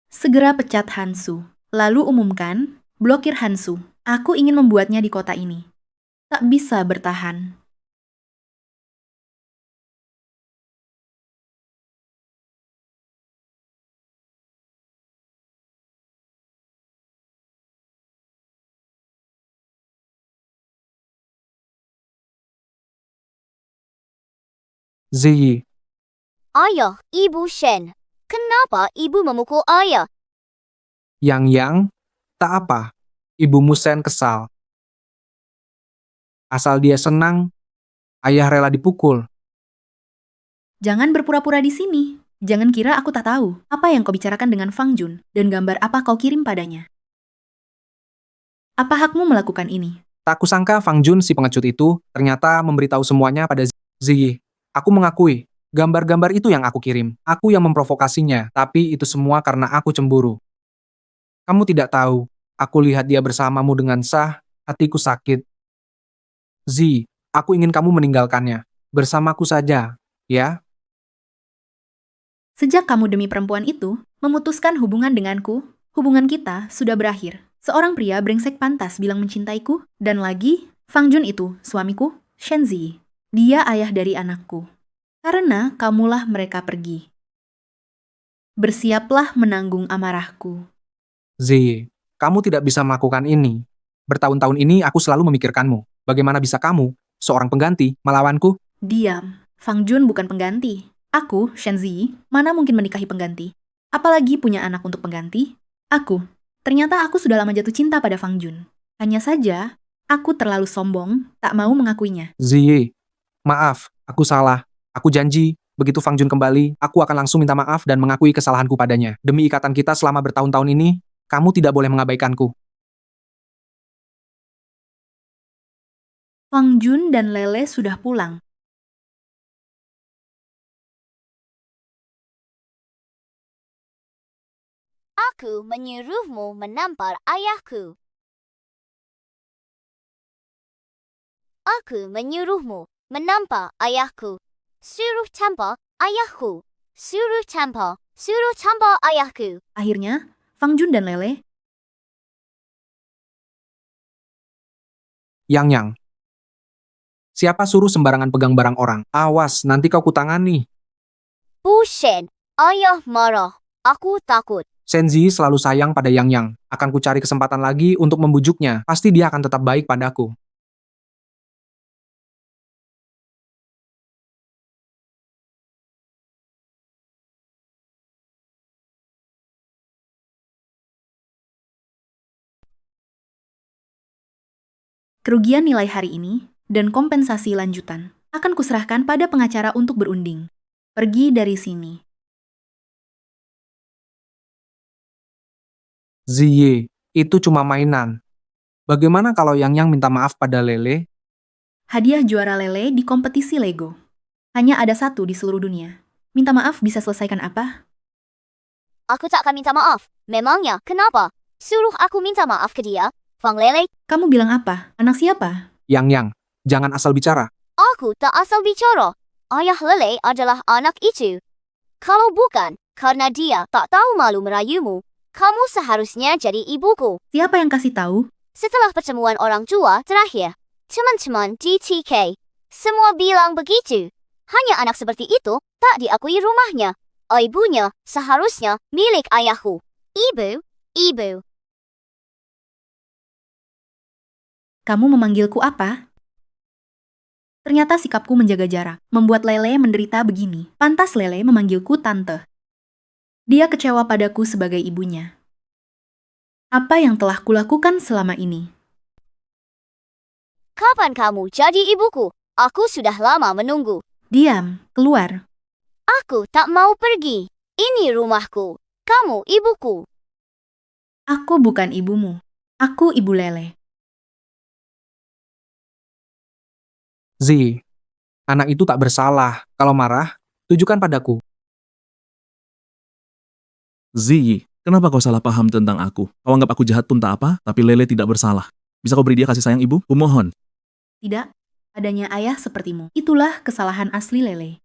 Segera pecat Hansu. Lalu umumkan, blokir Hansu. Aku ingin membuatnya di kota ini. Tak bisa bertahan. Ziyi, Ayah, Ibu Shen. Kenapa ibu memukul ayah? Yang, tak apa. Ibumu Shen kesal. Asal dia senang, ayah rela dipukul. Jangan berpura-pura di sini. Jangan kira aku tak tahu apa yang kau bicarakan dengan Fang Jun dan gambar apa kau kirim padanya. Apa hakmu melakukan ini? Tak kusangka Fang Jun si pengecut itu ternyata memberitahu semuanya pada Ziyi. Aku mengakui, gambar-gambar itu yang aku kirim. Aku yang memprovokasinya, tapi itu semua karena aku cemburu. Kamu tidak tahu, aku lihat dia bersamamu dengan sah, hatiku sakit. Ziyi, aku ingin kamu meninggalkannya. Bersamaku saja, ya? Sejak kamu demi perempuan itu memutuskan hubungan denganku, hubungan kita sudah berakhir. Seorang pria brengsek pantas bilang mencintaiku, dan lagi, Fang Jun itu, suamiku, Shen Ziyi. Dia ayah dari anakku. Karena kamulah mereka pergi. Bersiaplah menanggung amarahku. Ziyi, kamu tidak bisa melakukan ini. Bertahun-tahun ini aku selalu memikirkanmu. Bagaimana bisa kamu, seorang pengganti, melawanku? Diam, Fang Jun bukan pengganti. Aku, Shen Ziyi, mana mungkin menikahi pengganti? Apalagi punya anak untuk pengganti? Ternyata aku sudah lama jatuh cinta pada Fang Jun. Hanya saja, aku terlalu sombong, tak mau mengakuinya. Ziyi, maaf, aku salah. Aku janji, begitu Fang Jun kembali, aku akan langsung minta maaf dan mengakui kesalahanku padanya. Demi ikatan kita selama bertahun-tahun ini, Kamu tidak boleh mengabaikanku. Fang Jun dan Lele sudah pulang. Aku menyuruhmu menampar ayahku. Aku menyuruhmu menampar ayahku. Suruh tampar ayahku. Suruh tampar ayahku. Akhirnya, Fang Jun dan Lele. Yang. Siapa suruh sembarangan pegang barang orang? Awas, nanti kau kutangani. Buset, ayah marah. Aku takut. Shenzi selalu sayang pada Yang. Akan kucari kesempatan lagi untuk membujuknya. Pasti dia akan tetap baik padaku. Kerugian nilai hari ini dan kompensasi lanjutan akan kuserahkan pada pengacara untuk berunding. Pergi dari sini. Ziyi, itu cuma mainan. Bagaimana kalau Yang minta maaf pada Lele? Hadiah juara Lele di kompetisi Lego. Hanya ada satu di seluruh dunia. Minta maaf bisa selesaikan apa? Aku tak akan minta maaf. Memangnya, kenapa? Suruh aku minta maaf ke dia. Fang Lele, Kamu bilang apa? Anak siapa? Yang, jangan asal bicara. aku tak asal bicara. Ayah Lele adalah anak itu. Kalau bukan, karena dia tak tahu malu merayumu, kamu seharusnya jadi ibuku. Siapa yang kasih tahu? Setelah pertemuan orang tua terakhir, teman-teman di TK, semua bilang begitu. Hanya anak seperti itu tak diakui rumahnya. Ibunya seharusnya milik ayahku. Ibu. Kamu memanggilku apa? Ternyata sikapku menjaga jarak, membuat Lele menderita begini. Pantas Lele memanggilku tante. Dia kecewa padaku sebagai ibunya. Apa yang telah kulakukan selama ini? Kapan kamu jadi ibuku? Aku sudah lama menunggu. Diam, keluar. Aku tak mau pergi. Ini rumahku. Kamu ibuku. Aku bukan ibumu. Aku ibu Lele. Ziyi, anak itu tak bersalah. Kalau marah, tujukan padaku. Ziyi, kenapa kau salah paham tentang aku? Kau anggap aku jahat pun tak apa, tapi Lele tidak bersalah. Bisa kau beri dia kasih sayang ibu? Kumohon. Tidak, adanya ayah sepertimu. Itulah kesalahan asli Lele.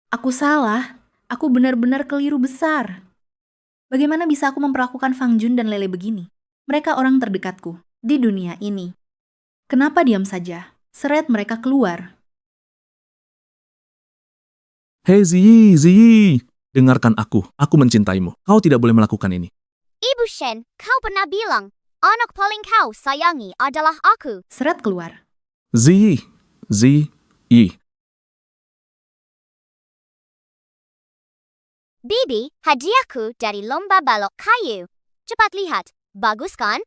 Aku salah. Aku benar-benar keliru besar. Bagaimana bisa aku memperlakukan Fang Jun dan Lele begini? Mereka orang terdekatku di dunia ini. Kenapa diam saja? Seret mereka keluar. Hei Ziyi, dengarkan aku. Aku mencintaimu. Kau tidak boleh melakukan ini. Ibu Shen, kau pernah bilang, anak paling kau sayangi adalah aku. Seret keluar. Ziyi. Bibi, hadiahku dari lomba balok kayu. Cepat lihat, bagus kan?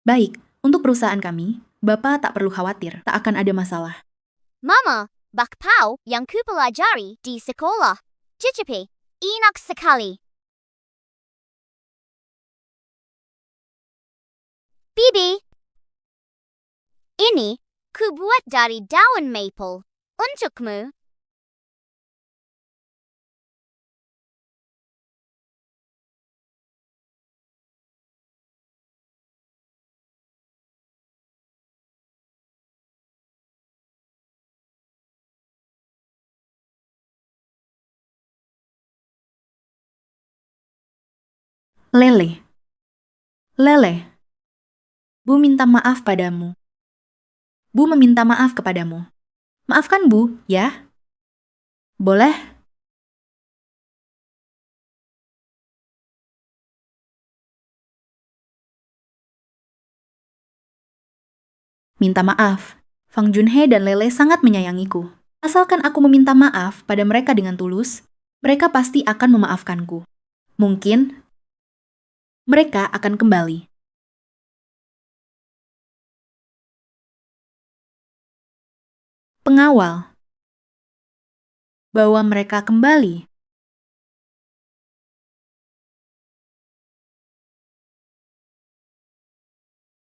Baik, untuk perusahaan kami, Bapak tak perlu khawatir, tak akan ada masalah. Mama, bakpao yang kupelajari di sekolah. Cicipi, enak sekali. Bibi, ini kubuat dari daun maple. Untukmu. Lele. Bu minta maaf padamu. Bu meminta maaf kepadamu. Maafkan Bu, ya? Boleh? Minta maaf. Fang Junhe dan Lele sangat menyayangiku. Asalkan aku meminta maaf pada mereka dengan tulus, mereka pasti akan memaafkanku. Mungkin mereka akan kembali. Pengawal. Bawa mereka kembali.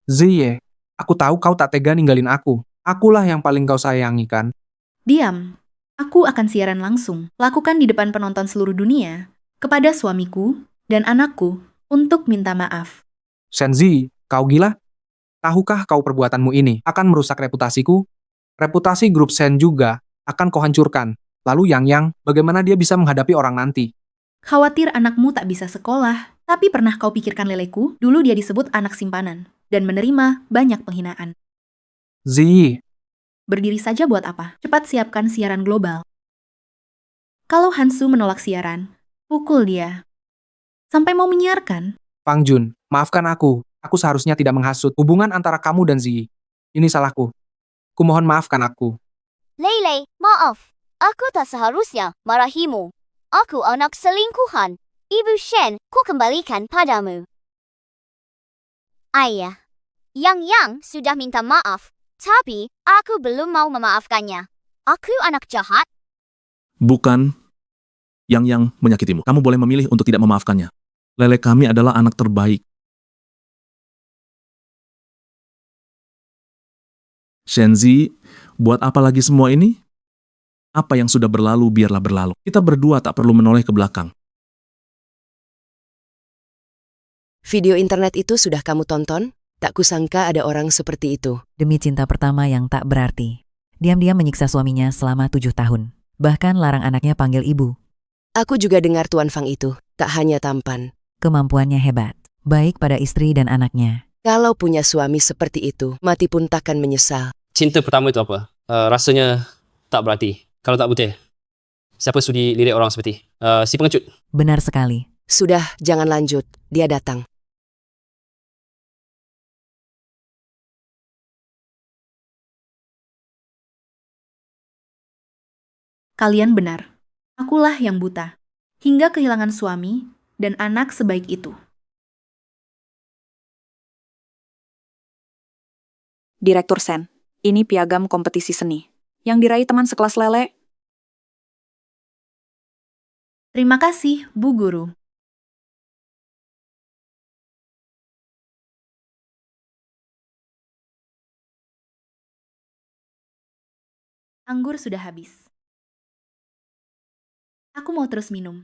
Ziye, aku tahu kau tak tega ninggalin aku. Akulah yang paling kau sayangi kan? Diam. Aku akan siaran langsung, lakukan di depan penonton seluruh dunia, kepada suamiku dan anakku, untuk minta maaf. Shenzi, kau gila? Tahukah kau perbuatanmu ini akan merusak reputasiku? Reputasi grup Shen juga akan kau hancurkan. Lalu Yang, bagaimana dia bisa menghadapi orang nanti? Khawatir anakmu tak bisa sekolah, tapi pernah kau pikirkan leleku? Dulu dia disebut anak simpanan, dan menerima banyak penghinaan. Zi, Berdiri saja buat apa? Cepat siapkan siaran global. Kalau Hansu menolak siaran, pukul dia. Sampai mau menyiarkan. Fang Jun, maafkan aku. Aku seharusnya tidak menghasut hubungan antara kamu dan Zi. Ini salahku. Kumohon maafkan aku. Lele, maaf. Aku tak seharusnya marahimu. Aku anak selingkuhan. Ibu Shen, ku kembalikan padamu. Ayah. Yang sudah minta maaf. Tapi, aku belum mau memaafkannya. Aku anak jahat. Bukan yang menyakitimu. Kamu boleh memilih untuk tidak memaafkannya. Lele kami adalah anak terbaik. Shenzi, buat apa lagi semua ini? Apa yang sudah berlalu, biarlah berlalu. Kita berdua tak perlu menoleh ke belakang. Video internet itu sudah kamu tonton? Tak kusangka ada orang seperti itu. Demi cinta pertama yang tak berarti. Diam-diam menyiksa suaminya selama 7 tahun. Bahkan larang anaknya panggil ibu. Aku juga dengar Tuan Fang itu. Tak hanya tampan. Kemampuannya hebat. Baik pada istri dan anaknya. Kalau punya suami seperti itu, mati pun takkan menyesal. Cinta pertama itu apa? Rasanya tak berarti. Kalau tak betul, siapa sudi lirik orang seperti si pengecut? Benar sekali. Sudah, jangan lanjut. Dia datang. Kalian benar. Akulah yang buta. Hingga kehilangan suami dan anak sebaik itu. Direktur Shen, ini piagam kompetisi seni. Yang diraih teman sekelas Lele. Terima kasih, Bu Guru. Anggur sudah habis. Aku mau terus minum.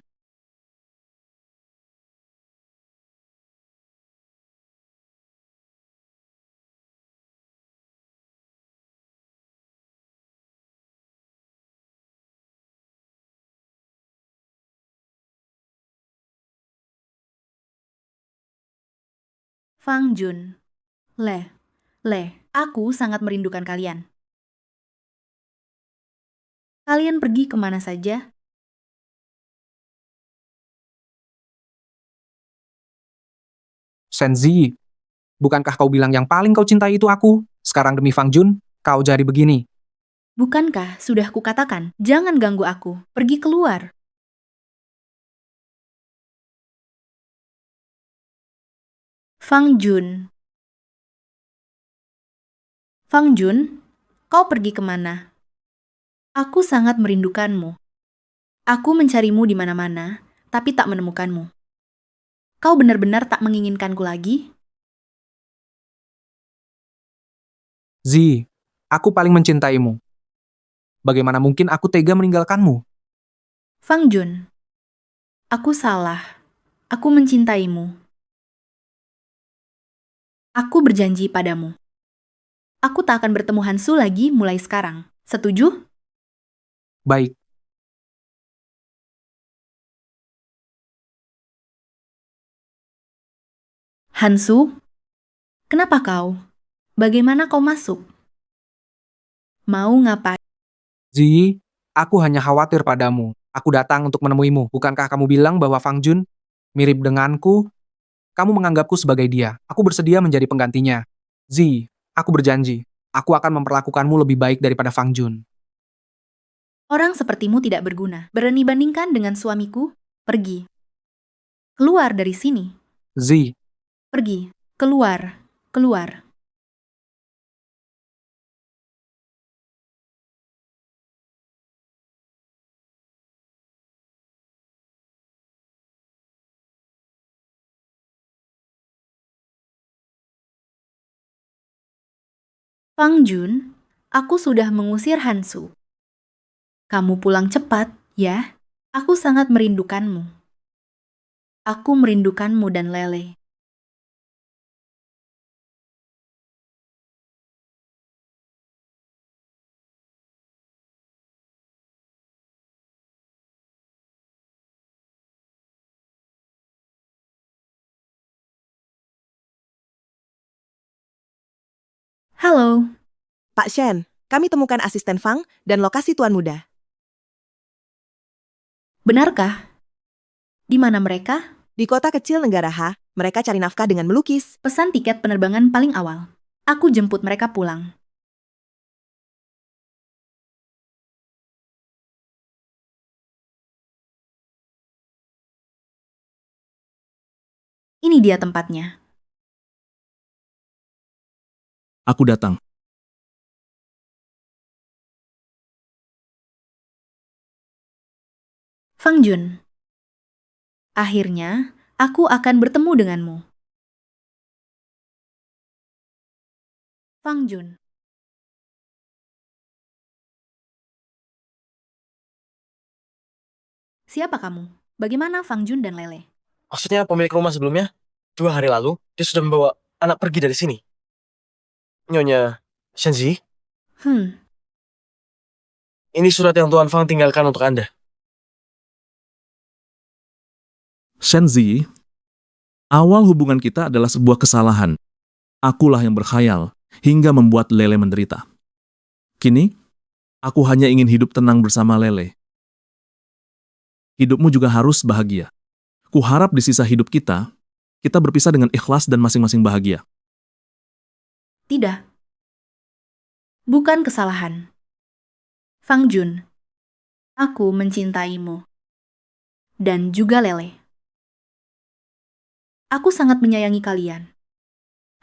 Fang Jun. Aku sangat merindukan kalian. Kalian pergi kemana saja? Shenzi, bukankah kau bilang yang paling kau cintai itu aku? Sekarang demi Fang Jun, kau jadi begini. Bukankah sudah kukatakan, jangan ganggu aku, pergi keluar. Fang Jun. Fang Jun, kau pergi kemana? Aku sangat merindukanmu. Aku mencarimu di mana-mana, tapi tak menemukanmu. Kau benar-benar tak menginginkanku lagi? Zi, aku paling mencintaimu. Bagaimana mungkin aku tega meninggalkanmu? Fang Jun, aku salah. Aku mencintaimu. Aku berjanji padamu. Aku tak akan bertemu Hansu lagi mulai sekarang. Setuju? Baik. Hansu, kenapa kau? Bagaimana kau masuk? Mau ngapain? Zi, aku hanya khawatir padamu. Aku datang untuk menemuimu. Bukankah kamu bilang bahwa Fang Jun mirip denganku? Kamu menganggapku sebagai dia. Aku bersedia menjadi penggantinya. Zi, aku berjanji. Aku akan memperlakukanmu lebih baik daripada Fang Jun. Orang sepertimu tidak berguna. Berani bandingkan dengan suamiku? Pergi. Keluar dari sini. Zi. Pergi. Keluar. Keluar. Fang Jun, aku sudah mengusir Hansu. Kamu pulang cepat, ya. Aku sangat merindukanmu. Aku merindukanmu dan Lele. Halo. Pak Shen, kami temukan asisten Fang dan lokasi Tuan Muda. Benarkah? Di mana mereka? Di kota kecil negara H, mereka cari nafkah dengan melukis. Pesan tiket penerbangan paling awal. Aku jemput mereka pulang. Ini dia tempatnya. Aku datang. Fang Jun. Akhirnya, aku akan bertemu denganmu. Fang Jun. Siapa kamu? Bagaimana Fang Jun dan Lele? Maksudnya pemilik rumah sebelumnya, 2 hari lalu, dia sudah membawa anak pergi dari sini. Nyonya Shenzi, ini surat yang Tuan Fang tinggalkan untuk Anda. Shenzi, awal hubungan kita adalah sebuah kesalahan. Akulah yang berkhayal hingga membuat Lele menderita. Kini, aku hanya ingin hidup tenang bersama Lele. Hidupmu juga harus bahagia. Kuharap di sisa hidup kita berpisah dengan ikhlas dan masing-masing bahagia. Tidak. Bukan kesalahan. Fang Jun, aku mencintaimu. Dan juga Lele. Aku sangat menyayangi kalian.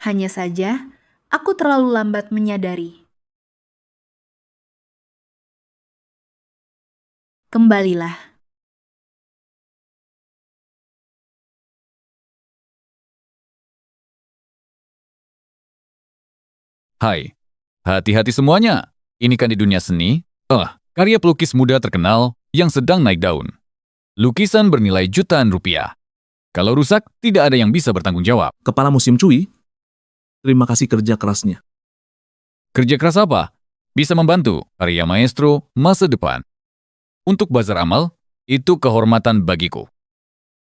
Hanya saja, aku terlalu lambat menyadari. Kembalilah. Hai, hati-hati semuanya. Ini kan di dunia seni. Karya pelukis muda terkenal yang sedang naik daun. Lukisan bernilai jutaan rupiah. Kalau rusak, tidak ada yang bisa bertanggung jawab. Kepala Museum Cui, terima kasih kerja kerasnya. Kerja keras apa? Bisa membantu karya maestro masa depan. Untuk bazar amal, itu kehormatan bagiku.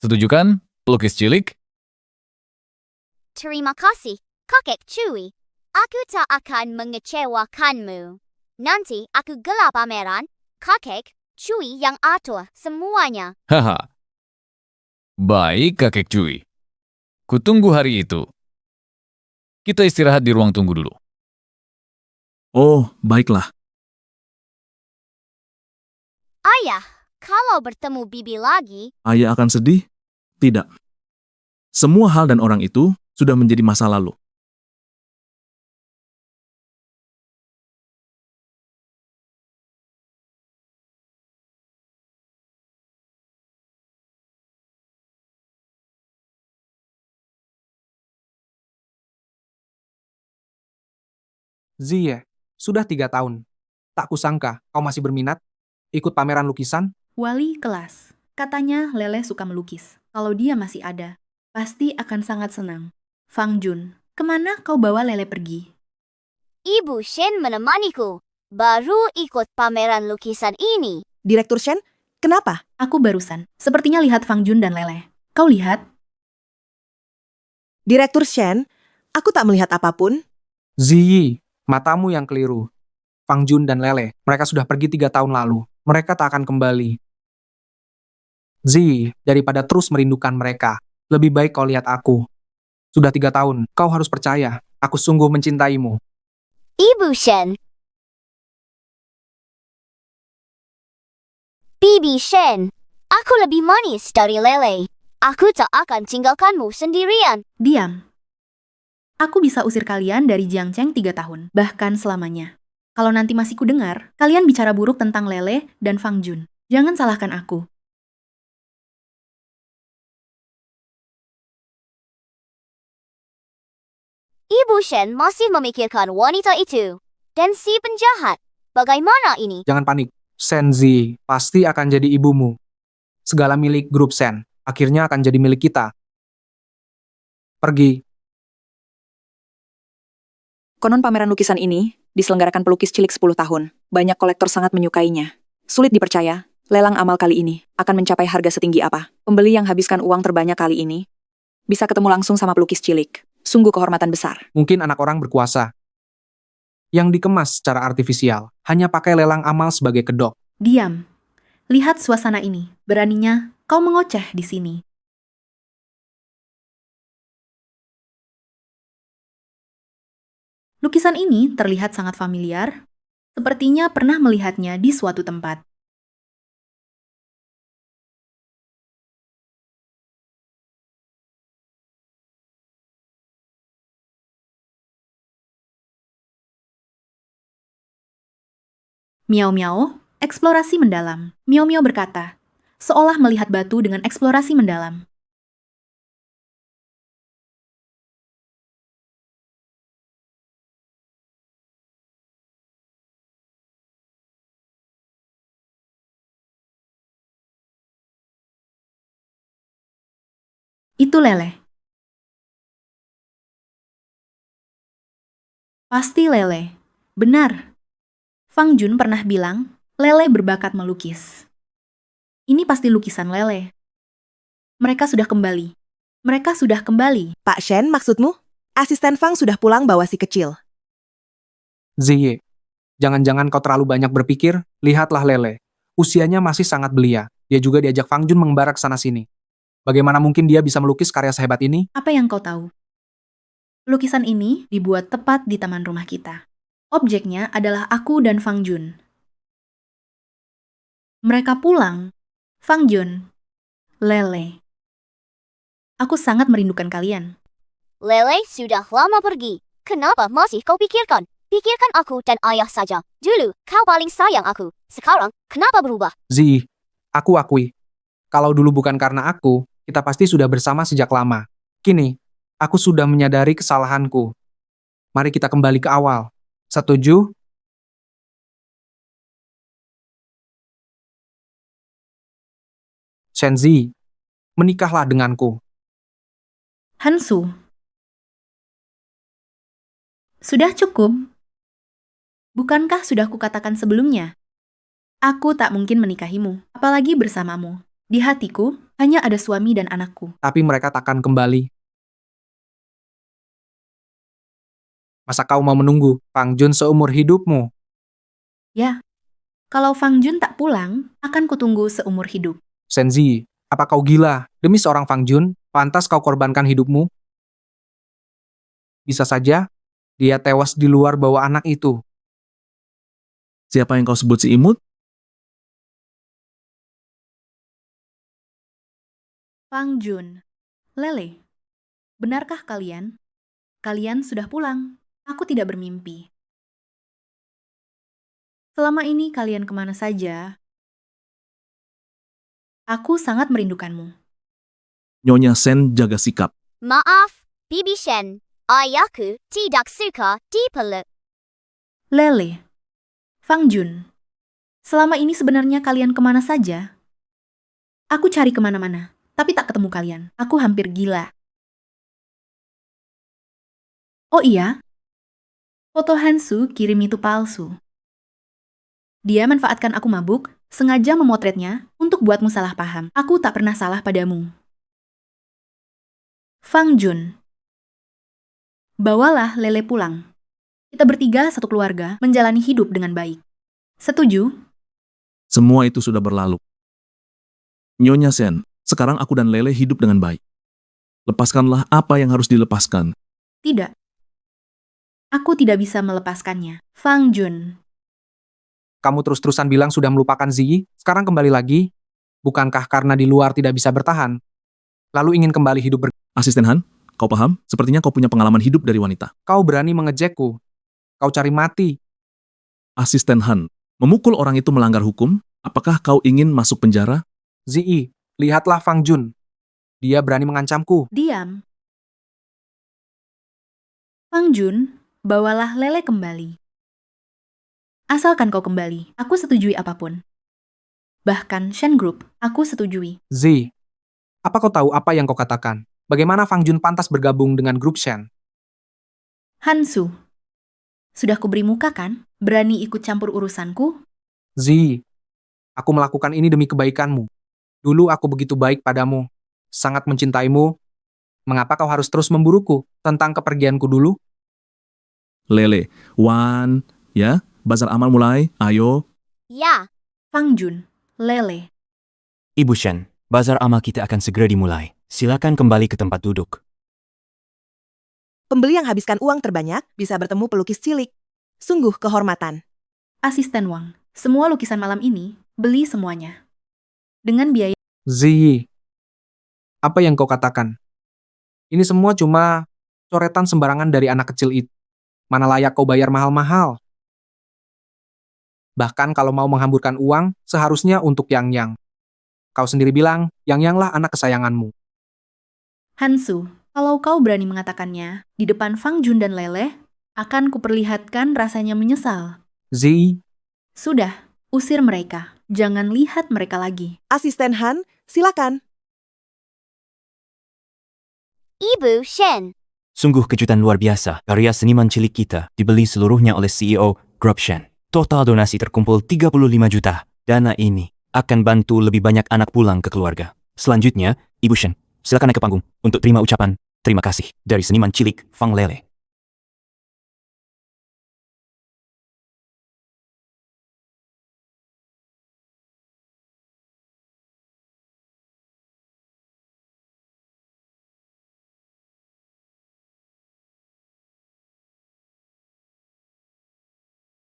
Setuju kan, pelukis cilik? Terima kasih, Kakek Cui. Aku tak akan mengecewakanmu. Nanti aku gelar pameran, Kakek Cui yang atur semuanya. Haha. Baik, Kakek Cui. Kutunggu hari itu. Kita istirahat di ruang tunggu dulu. Oh, baiklah. Ayah, kalau bertemu Bibi lagi, Ayah akan sedih? Tidak. Semua hal dan orang itu sudah menjadi masa lalu. Ziye, sudah 3 tahun. Tak kusangka kau masih berminat ikut pameran lukisan. Wali kelas. Katanya Lele suka melukis. Kalau dia masih ada, pasti akan sangat senang. Fang Jun, kemana kau bawa Lele pergi? Ibu Shen menemaniku. Baru ikut pameran lukisan ini. Direktur Shen, kenapa? Aku barusan. Sepertinya lihat Fang Jun dan Lele. Kau lihat? Direktur Shen, aku tak melihat apapun. Ziyi, matamu yang keliru. Fang Jun dan Lele, mereka sudah pergi 3 tahun lalu. Mereka tak akan kembali. Ziyi, daripada terus merindukan mereka, lebih baik kau lihat aku. Sudah 3 tahun, kau harus percaya. Aku sungguh mencintaimu. Ibu Shen. Bibi Shen, aku lebih manis dari Lele. Aku tak akan tinggalkanmu sendirian. Diam. Aku bisa usir kalian dari Jiangcheng 3 tahun, bahkan selamanya. Kalau nanti masih kudengar, kalian bicara buruk tentang Lele dan Fang Jun. Jangan salahkan aku. Ibu Shen masih memikirkan wanita itu. Dan si penjahat. Bagaimana ini? Jangan panik. Senzi pasti akan jadi ibumu. Segala milik grup Sen akhirnya akan jadi milik kita. Pergi. Konon pameran lukisan ini diselenggarakan pelukis cilik 10 tahun. Banyak kolektor sangat menyukainya. Sulit dipercaya, lelang amal kali ini akan mencapai harga setinggi apa. Pembeli yang habiskan uang terbanyak kali ini bisa ketemu langsung sama pelukis cilik. Sungguh kehormatan besar. Mungkin anak orang berkuasa. Yang dikemas secara artifisial, hanya pakai lelang amal sebagai kedok. Diam. Lihat suasana ini. Beraninya kau mengoceh di sini. Lukisan ini terlihat sangat familiar. Sepertinya pernah melihatnya di suatu tempat. Miao Miao, eksplorasi mendalam. Miao Miao berkata, seolah melihat batu dengan eksplorasi mendalam. Itu Lele. Pasti Lele. Benar. Fang Jun pernah bilang, Lele berbakat melukis. Ini pasti lukisan Lele. Mereka sudah kembali. Mereka sudah kembali. Pak Shen, maksudmu? Asisten Fang sudah pulang bawa si kecil. Ziyi, jangan-jangan kau terlalu banyak berpikir, lihatlah Lele. Usianya masih sangat belia. Dia juga diajak Fang Jun mengembara ke sana-sini. Bagaimana mungkin dia bisa melukis karya sehebat ini? Apa yang kau tahu? Lukisan ini dibuat tepat di taman rumah kita. Objeknya adalah aku dan Fang Jun. Mereka pulang. Fang Jun, Lele. Aku sangat merindukan kalian. Lele sudah lama pergi. Kenapa masih kau pikirkan? Pikirkan aku dan ayah saja. Dulu, kau paling sayang aku. Sekarang, kenapa berubah? Ziyi, aku akui. Kalau dulu bukan karena aku, kita pasti sudah bersama sejak lama. Kini, aku sudah menyadari kesalahanku. Mari kita kembali ke awal. Setuju? Shenzi, menikahlah denganku. Hansu. Sudah cukup. Bukankah sudah kukatakan sebelumnya? Aku tak mungkin menikahimu, apalagi bersamamu. Di hatiku, hanya ada suami dan anakku. Tapi mereka takkan kembali. Masa kau mau menunggu Fang Jun seumur hidupmu? Ya, kalau Fang Jun tak pulang, akan kutunggu seumur hidup. Shenzi, apa kau gila? Demi seorang Fang Jun, pantas kau korbankan hidupmu? Bisa saja, dia tewas di luar bawa anak itu. Siapa yang kau sebut si imut? Fang Jun, Lele, benarkah kalian? Kalian sudah pulang. Aku tidak bermimpi. Selama ini kalian kemana saja? Aku sangat merindukanmu. Nyonya Sen jaga sikap. Maaf, Bibi Shen. Ayahku tidak suka dipeluk. Lele, Fang Jun, selama ini sebenarnya kalian kemana saja? Aku cari kemana-mana, tapi tak ketemu kalian. Aku hampir gila. Oh iya, foto Hansu kirim itu palsu. Dia manfaatkan aku mabuk, sengaja memotretnya untuk buatmu salah paham. Aku tak pernah salah padamu. Fang Jun, bawalah Lele pulang. Kita bertiga satu keluarga menjalani hidup dengan baik. Setuju? Semua itu sudah berlalu. Nyonya Sen, sekarang aku dan Lele hidup dengan baik. Lepaskanlah apa yang harus dilepaskan. Tidak. Aku tidak bisa melepaskannya. Fang Jun. Kamu terus-terusan bilang sudah melupakan Ziyi, sekarang kembali lagi. Bukankah karena di luar tidak bisa bertahan? Lalu ingin kembali hidup Asisten Han, kau paham? Sepertinya kau punya pengalaman hidup dari wanita. Kau berani mengejekku. Kau cari mati. Asisten Han, memukul orang itu melanggar hukum? Apakah kau ingin masuk penjara? Ziyi, lihatlah Fang Jun. Dia berani mengancamku. Diam. Fang Jun, bawalah Lele kembali. Asalkan kau kembali, aku setujui apapun. Bahkan Shen Group, aku setujui. Z, apa kau tahu apa yang kau katakan? Bagaimana Fang Jun pantas bergabung dengan grup Shen? Hansu, sudah kuberi muka kan? Berani ikut campur urusanku? Z, aku melakukan ini demi kebaikanmu. Dulu aku begitu baik padamu, sangat mencintaimu. Mengapa kau harus terus memburuku tentang kepergianku dulu? Lele, Wan, ya, bazar amal mulai, ayo. Ya, Fang Jun, Lele. Ibu Shen, bazar amal kita akan segera dimulai. Silakan kembali ke tempat duduk. Pembeli yang habiskan uang terbanyak bisa bertemu pelukis cilik. Sungguh kehormatan. Asisten Wang, semua lukisan malam ini, beli semuanya. Dengan biaya... Z, apa yang kau katakan? Ini semua cuma coretan sembarangan dari anak kecil itu. Mana layak kau bayar mahal-mahal? Bahkan kalau mau menghamburkan uang, seharusnya untuk Yang. Kau sendiri bilang, Yang lah anak kesayanganmu. Hansu, kalau kau berani mengatakannya di depan Fang Jun dan Lele, akan kuperlihatkan rasanya menyesal. Z, Sudah, usir mereka. Jangan lihat mereka lagi. Asisten Han, silakan. Ibu Shen. Sungguh kejutan luar biasa. Karya seniman cilik kita dibeli seluruhnya oleh CEO Grup Shen. Total donasi terkumpul 35 juta. Dana ini akan bantu lebih banyak anak pulang ke keluarga. Selanjutnya, Ibu Shen, silakan naik ke panggung untuk terima ucapan terima kasih dari seniman cilik Fang Lele.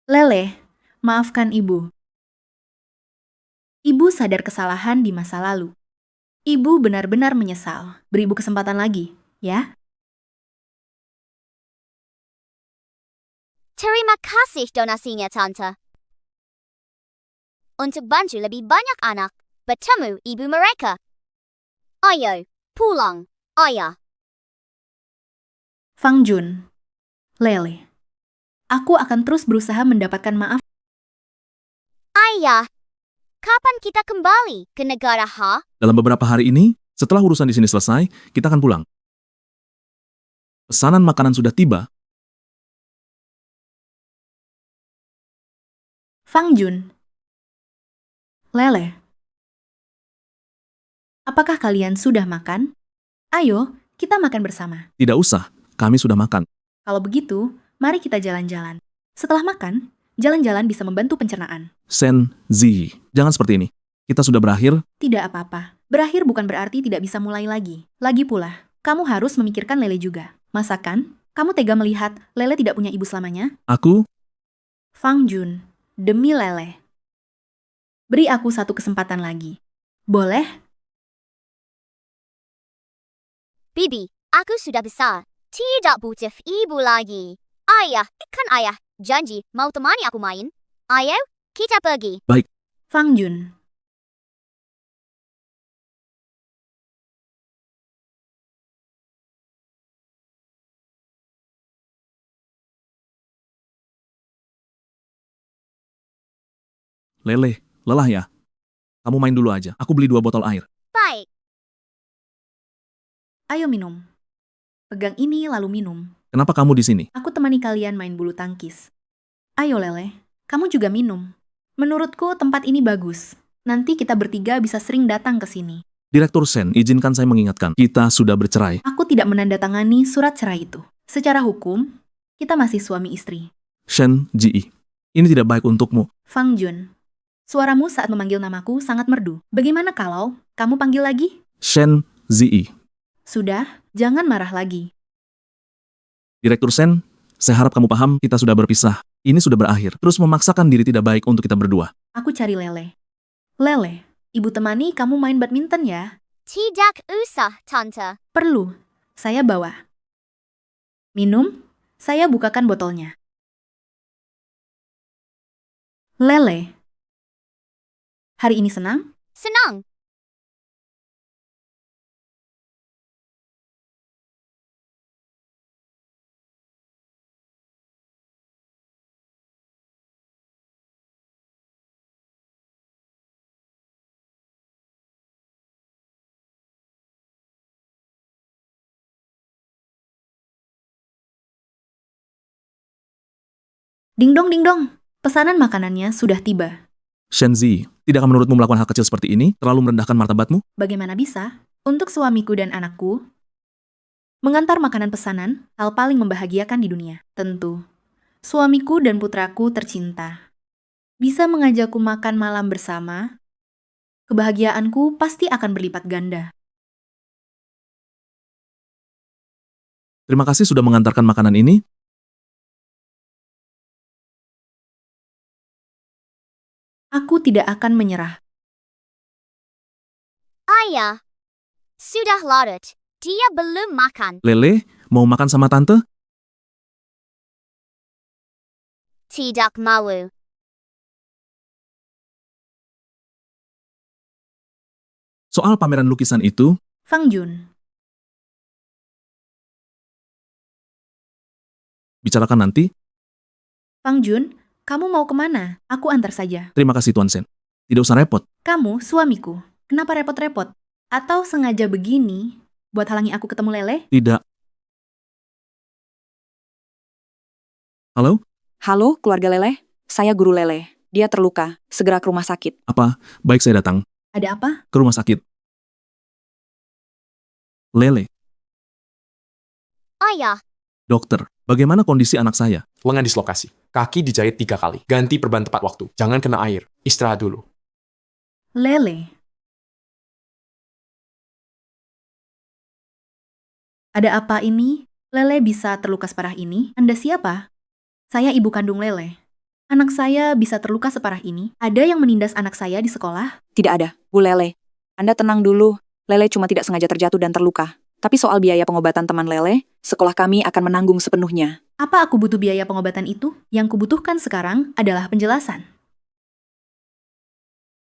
Lele, maafkan ibu. Ibu sadar kesalahan di masa lalu. Ibu benar-benar menyesal. Beri ibu kesempatan lagi, ya? Terima kasih donasinya, Tante. Untuk bantu lebih banyak anak bertemu ibu mereka. Ayo, pulang, ayah. Fang Jun, Lele. Aku akan terus berusaha mendapatkan maaf. Ayah, kapan kita kembali ke negara Ha? Dalam beberapa hari ini, setelah urusan di sini selesai, kita akan pulang. Pesanan makanan sudah tiba. Fang Jun, Lele. Apakah kalian sudah makan? Ayo, kita makan bersama. Tidak usah, kami sudah makan. Kalau begitu, mari kita jalan-jalan. Setelah makan, jalan-jalan bisa membantu pencernaan. Shen, Z, jangan seperti ini. Kita sudah berakhir. Tidak apa-apa. Berakhir bukan berarti tidak bisa mulai lagi. Lagi pula, kamu harus memikirkan Lele juga. Masakan, kamu tega melihat Lele tidak punya ibu selamanya? Aku, Fang Jun, demi Lele. Beri aku satu kesempatan lagi. Boleh? Bibi, aku sudah besar. Tidak butuh ibu lagi. Ayah, kan ayah janji mau temani aku main. Ayo, kita pergi. baik. Fang Jun. Lele, lelah ya? Kamu main dulu aja. Aku beli 2 botol air. Baik. Ayo minum. Pegang ini lalu minum. Kenapa kamu di sini? Aku temani kalian main bulu tangkis. Ayo Lele, kamu juga minum. Menurutku tempat ini bagus. Nanti kita bertiga bisa sering datang ke sini. Direktur Shen, izinkan saya mengingatkan. Kita sudah bercerai. Aku tidak menandatangani surat cerai itu. Secara hukum, kita masih suami istri. Shen, Ji, ini tidak baik untukmu. Fang Jun, suaramu saat memanggil namaku sangat merdu. Bagaimana kalau kamu panggil lagi? Shen, Zi. Sudah, jangan marah lagi. Direktur Shen, saya harap kamu paham kita sudah berpisah. Ini sudah berakhir. Terus memaksakan diri tidak baik untuk kita berdua. Aku cari Lele. Lele, ibu temani kamu main badminton ya? Tidak usah, Tante. Perlu. Saya bawa. Minum? Saya bukakan botolnya. Lele. Hari ini senang? Senang. Ding dong. Pesanan makanannya sudah tiba. Shenzi, tidakkah menurutmu melakukan hal kecil seperti ini terlalu merendahkan martabatmu? Bagaimana bisa? Untuk suamiku dan anakku, mengantar makanan pesanan hal paling membahagiakan di dunia. Tentu, suamiku dan putraku tercinta. Bisa mengajakku makan malam bersama, kebahagiaanku pasti akan berlipat ganda. Terima kasih sudah mengantarkan makanan ini. Aku tidak akan menyerah. Ayah, sudah larut. Dia belum makan. Lele, mau makan sama tante? Tidak mau. Soal pameran lukisan itu, Fang Jun, bicarakan nanti. Fang Jun, kamu mau kemana? Aku antar saja. Terima kasih Tuan Shen. Tidak usah repot. Kamu, suamiku, kenapa repot-repot? Atau sengaja begini buat halangi aku ketemu Lele? Tidak. Halo? Halo, keluarga Lele. Saya guru Lele. Dia terluka. Segera ke rumah sakit. Apa? Baik, saya datang. Ada apa? Ke rumah sakit. Lele, Ayah, dokter, bagaimana kondisi anak saya? Lengan dislokasi. Kaki dijahit 3 kali. Ganti perban tepat waktu. Jangan kena air. Istirahat dulu. Lele. Ada apa ini? Lele bisa terluka separah ini? Anda siapa? Saya ibu kandung Lele. Anak saya bisa terluka separah ini? Ada yang menindas anak saya di sekolah? Tidak ada, Bu Lele. Anda tenang dulu. Lele cuma tidak sengaja terjatuh dan terluka. Tapi soal biaya pengobatan teman Lele, sekolah kami akan menanggung sepenuhnya. Apa aku butuh biaya pengobatan itu? Yang kubutuhkan sekarang adalah penjelasan.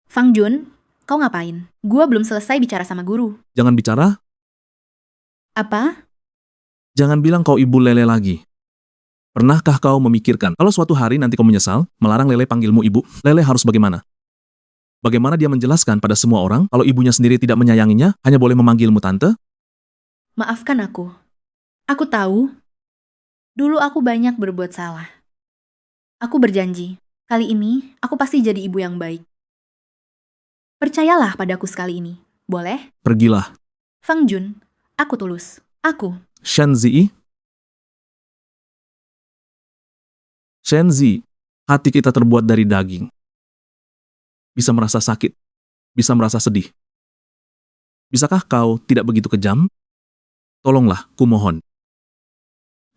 Fang Jun, kau ngapain? Gua belum selesai bicara sama guru. Jangan bicara, Apa? jangan bilang kau ibu Lele lagi. Pernahkah kau memikirkan, kalau suatu hari nanti kau menyesal, melarang Lele panggilmu ibu, Lele harus bagaimana? Bagaimana dia menjelaskan pada semua orang, kalau ibunya sendiri tidak menyayanginya, hanya boleh memanggilmu tante? Maafkan aku. Aku tahu, dulu aku banyak berbuat salah. Aku berjanji, kali ini aku pasti jadi ibu yang baik. Percayalah padaku sekali ini, boleh? Pergilah. Fang Jun, aku tulus. Aku. Shenzi, hati kita terbuat dari daging. Bisa merasa sakit, bisa merasa sedih. Bisakah kau tidak begitu kejam? Tolonglah, kumohon.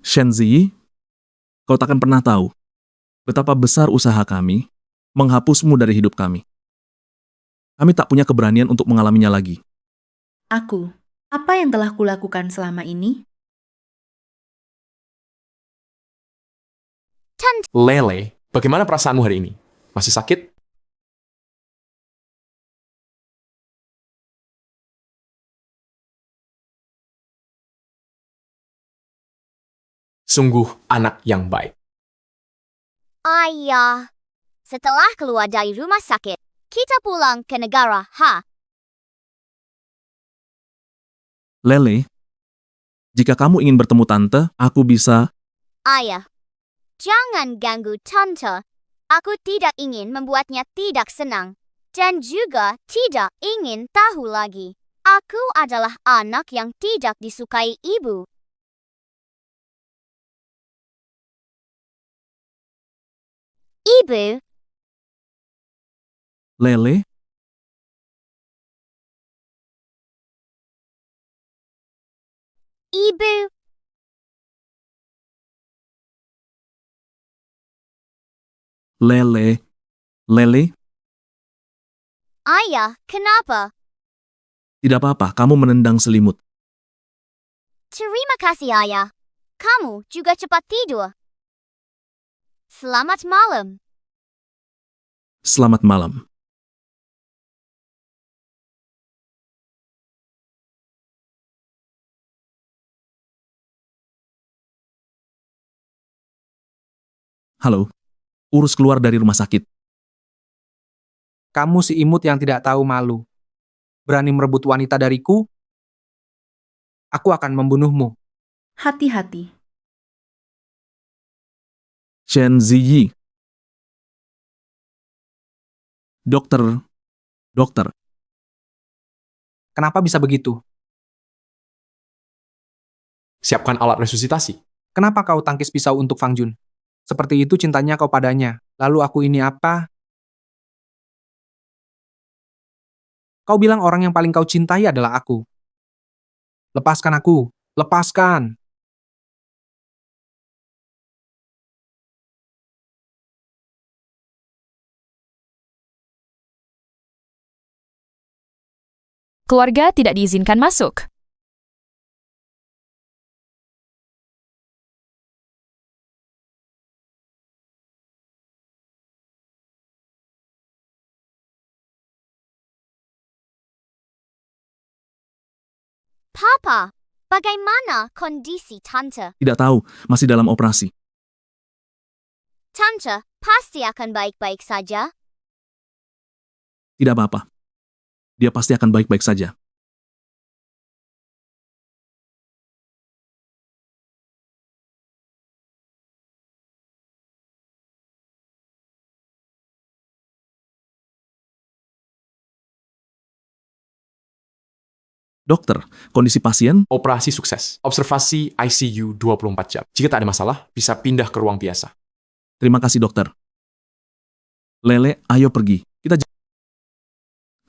Shenzi, kau takkan pernah tahu betapa besar usaha kami menghapusmu dari hidup kami. Kami tak punya keberanian untuk mengalaminya lagi. Aku. Apa yang telah kulakukan selama ini? Lele, bagaimana perasaanmu hari ini? Masih sakit? Sungguh anak yang baik. ayah. Setelah keluar dari rumah sakit, kita pulang ke negara, ha? Lele, jika kamu ingin bertemu tante, aku bisa... Ayah, jangan ganggu tante. Aku tidak ingin membuatnya tidak senang. Dan juga tidak ingin tahu lagi. Aku adalah anak yang tidak disukai ibu. Ibu, Lele, ibu, Lele, ayah, kenapa? tidak apa-apa, kamu menendang selimut. Terima kasih ayah. Kamu juga cepat tidur. Selamat malam. Selamat malam. Halo, urus keluar dari rumah sakit. Kamu si imut yang tidak tahu malu. Berani merebut wanita dariku? Aku akan membunuhmu. Hati-hati. Shen Ziyi. Dokter. Kenapa bisa begitu? Siapkan alat resusitasi. Kenapa kau tangkis pisau untuk Fang Jun? Seperti itu cintanya kau padanya. Lalu aku ini apa? Kau bilang orang yang paling kau cintai adalah aku. Lepaskan aku. Lepaskan. Keluarga tidak diizinkan masuk. Papa, bagaimana kondisi Tante? Tidak tahu, masih dalam operasi. Tante pasti akan baik-baik saja. Tidak apa-apa. Dia pasti akan baik-baik saja. Dokter, kondisi pasien? Operasi sukses. Observasi ICU 24 jam. Jika tak ada masalah, bisa pindah ke ruang biasa. Terima kasih, dokter. Lele, ayo pergi.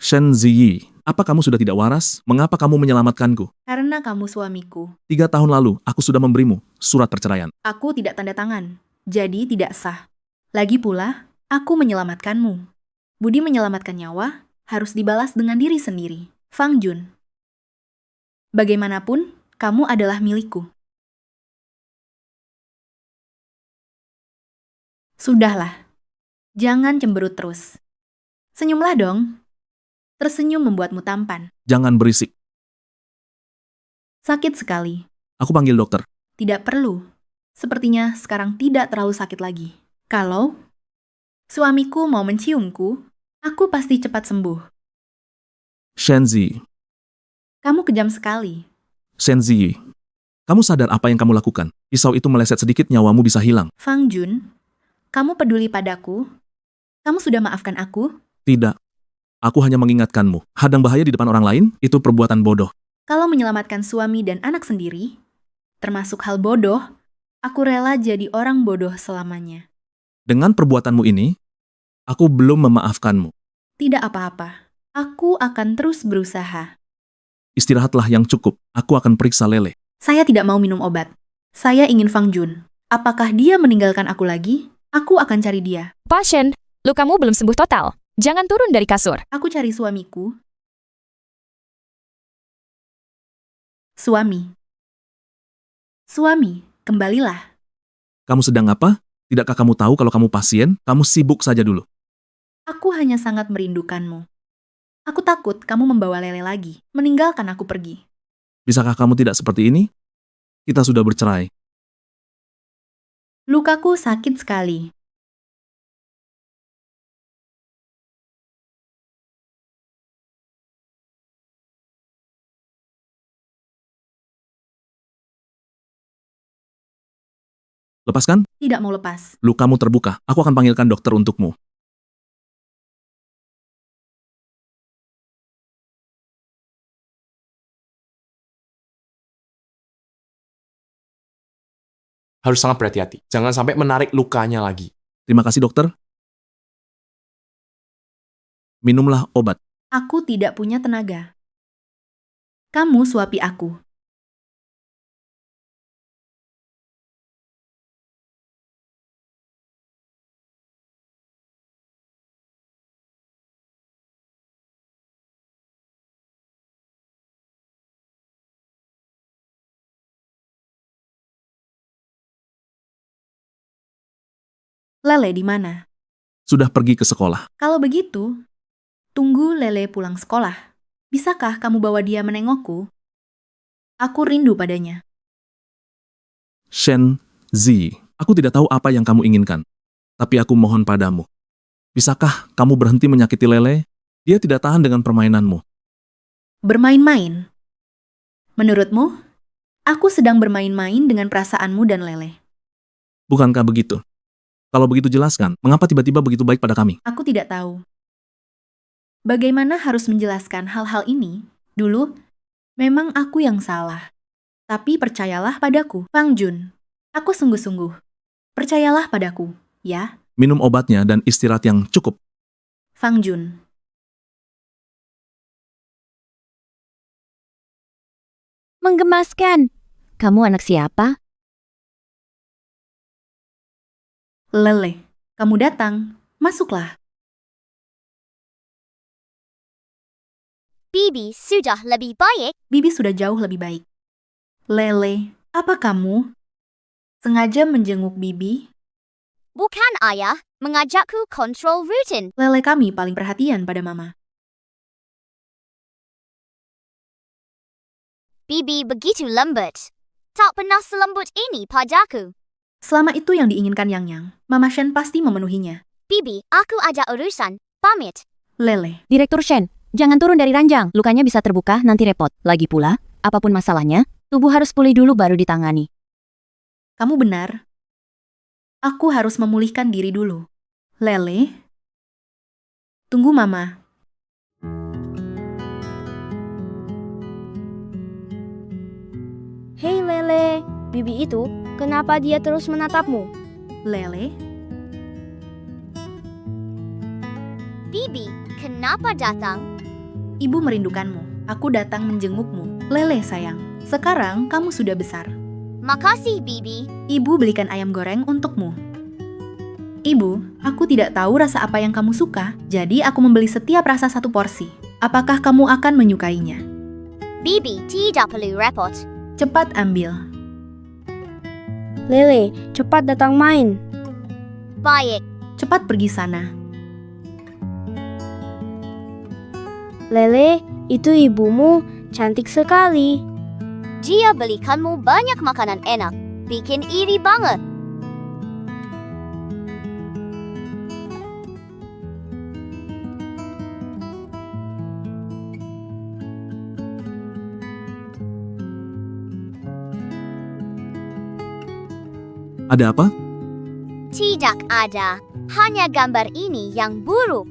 Shen Ziyi, apa kamu sudah tidak waras? Mengapa kamu menyelamatkanku? Karena kamu suamiku. 3 tahun lalu, aku sudah memberimu surat perceraian. Aku tidak tanda tangan, jadi tidak sah. Lagi pula, aku menyelamatkanmu. Budi menyelamatkan nyawa harus dibalas dengan diri sendiri. Fang Jun. Bagaimanapun, kamu adalah milikku. Sudahlah. Jangan cemberut terus. Senyumlah dong. Tersenyum membuatmu tampan. Jangan berisik. Sakit sekali. Aku panggil dokter. Tidak perlu. Sepertinya sekarang tidak terlalu sakit lagi. Kalau suamiku mau menciumku, aku pasti cepat sembuh. Shen Ziyi. Kamu kejam sekali. Shen Ziyi. Kamu sadar apa yang kamu lakukan? Pisau itu meleset sedikit, nyawamu bisa hilang. Fang Jun, kamu peduli padaku? Kamu sudah maafkan aku? Tidak. Aku hanya mengingatkanmu. Hadang bahaya di depan orang lain, itu perbuatan bodoh. Kalau menyelamatkan suami dan anak sendiri, termasuk hal bodoh, aku rela jadi orang bodoh selamanya. Dengan perbuatanmu ini, aku belum memaafkanmu. Tidak apa-apa. Aku akan terus berusaha. Istirahatlah yang cukup. Aku akan periksa Lele. Saya tidak mau minum obat. Saya ingin Fang Jun. Apakah dia meninggalkan aku lagi? Aku akan cari dia. Pasien, lukamu belum sembuh total. Jangan turun dari kasur. Aku cari suamiku. Suami, kembalilah. Kamu sedang apa? Tidakkah kamu tahu kalau kamu pasien? Kamu sibuk saja dulu. Aku hanya sangat merindukanmu. Aku takut kamu membawa Lele lagi, meninggalkan aku pergi. Bisakah kamu tidak seperti ini? Kita sudah bercerai. Lukaku sakit sekali. Lepaskan? Tidak mau lepas. Lukamu terbuka. Aku akan panggilkan dokter untukmu. Harus sangat berhati-hati. Jangan sampai menarik lukanya lagi. Terima kasih, dokter. Minumlah obat. Aku tidak punya tenaga. Kamu suapi aku. Lele di mana? Sudah pergi ke sekolah. Kalau begitu, tunggu Lele pulang sekolah. Bisakah kamu bawa dia menengokku? Aku rindu padanya. Shen Ziyi, aku tidak tahu apa yang kamu inginkan. Tapi aku mohon padamu. Bisakah kamu berhenti menyakiti Lele? Dia tidak tahan dengan permainanmu. Bermain-main? Menurutmu, aku sedang bermain-main dengan perasaanmu dan Lele. Bukankah begitu? Kalau begitu jelaskan, mengapa tiba-tiba begitu baik pada kami? Aku tidak tahu. Bagaimana harus menjelaskan hal-hal ini? Dulu, memang aku yang salah. Tapi percayalah padaku, Fang Jun. Aku sungguh-sungguh. Percayalah padaku, ya, Minum obatnya dan istirahat yang cukup. Fang Jun. Menggemaskan. Kamu anak siapa? Lele, kamu datang. Masuklah. Bibi sudah lebih baik. Bibi sudah jauh lebih baik. Lele, apa kamu sengaja menjenguk Bibi? Bukan ayah, mengajakku kontrol rutin. Lele kami paling perhatian pada mama. Bibi begitu lembut. Tak pernah selembut ini padaku. Selama itu yang diinginkan Yang, Mama Shen pasti memenuhinya. Bibi, aku ada urusan. Pamit. Lele. Direktur Shen, jangan turun dari ranjang. Lukanya bisa terbuka, nanti repot. Lagi pula, apapun masalahnya, tubuh harus pulih dulu baru ditangani. Kamu benar. Aku harus memulihkan diri dulu. Lele. Tunggu Mama. Hei Lele, Bibi itu, kenapa dia terus menatapmu? Lele. Bibi, kenapa datang? Ibu merindukanmu. Aku datang menjengukmu. Lele sayang, sekarang kamu sudah besar. Makasih, Bibi. Ibu belikan ayam goreng untukmu. Ibu, aku tidak tahu rasa apa yang kamu suka, jadi aku membeli setiap rasa satu porsi. Apakah kamu akan menyukainya? Bibi, tidak perlu repot. Cepat ambil. Lele, cepat datang main. Baik. Cepat pergi sana. Lele, itu ibumu cantik sekali. Dia belikanmu banyak makanan enak. Bikin iri banget. Ada apa? Tidak ada. Hanya gambar ini yang buruk.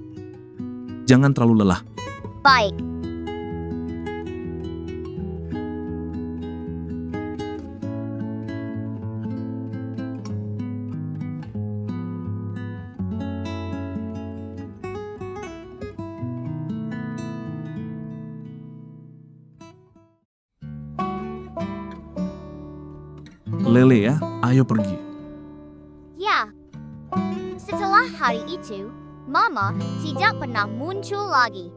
Jangan terlalu lelah. Baik. Lele ya, ayo pergi. Ya. Setelah hari itu, Mama tidak pernah muncul lagi.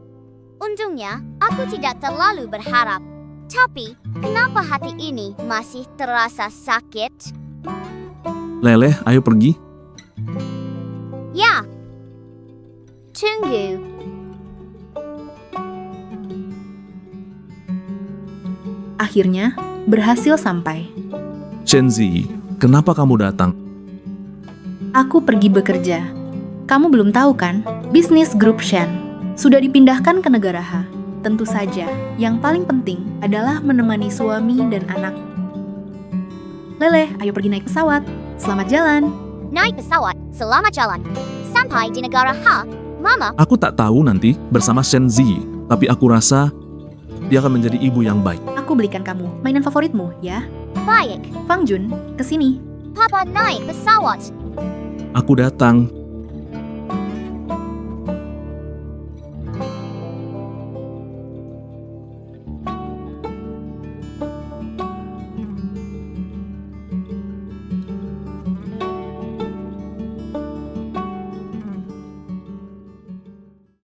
Untungnya, aku tidak terlalu berharap. Tapi, kenapa hati ini masih terasa sakit? Lele, ayo pergi. Ya. Tunggu. Akhirnya, berhasil sampai. Shenzi, kenapa kamu datang? Aku pergi bekerja. Kamu belum tahu kan? Bisnis grup Shen sudah dipindahkan ke negara H. Tentu saja, yang paling penting adalah menemani suami dan anak. Lele, ayo pergi naik pesawat. Selamat jalan. Naik pesawat, selamat jalan. Sampai di negara H, Mama. Aku tak tahu nanti bersama Shenzi, tapi aku rasa dia akan menjadi ibu yang baik. Aku belikan kamu mainan favoritmu, ya. Baik. Fang Jun, kesini. Papa naik pesawat. Aku datang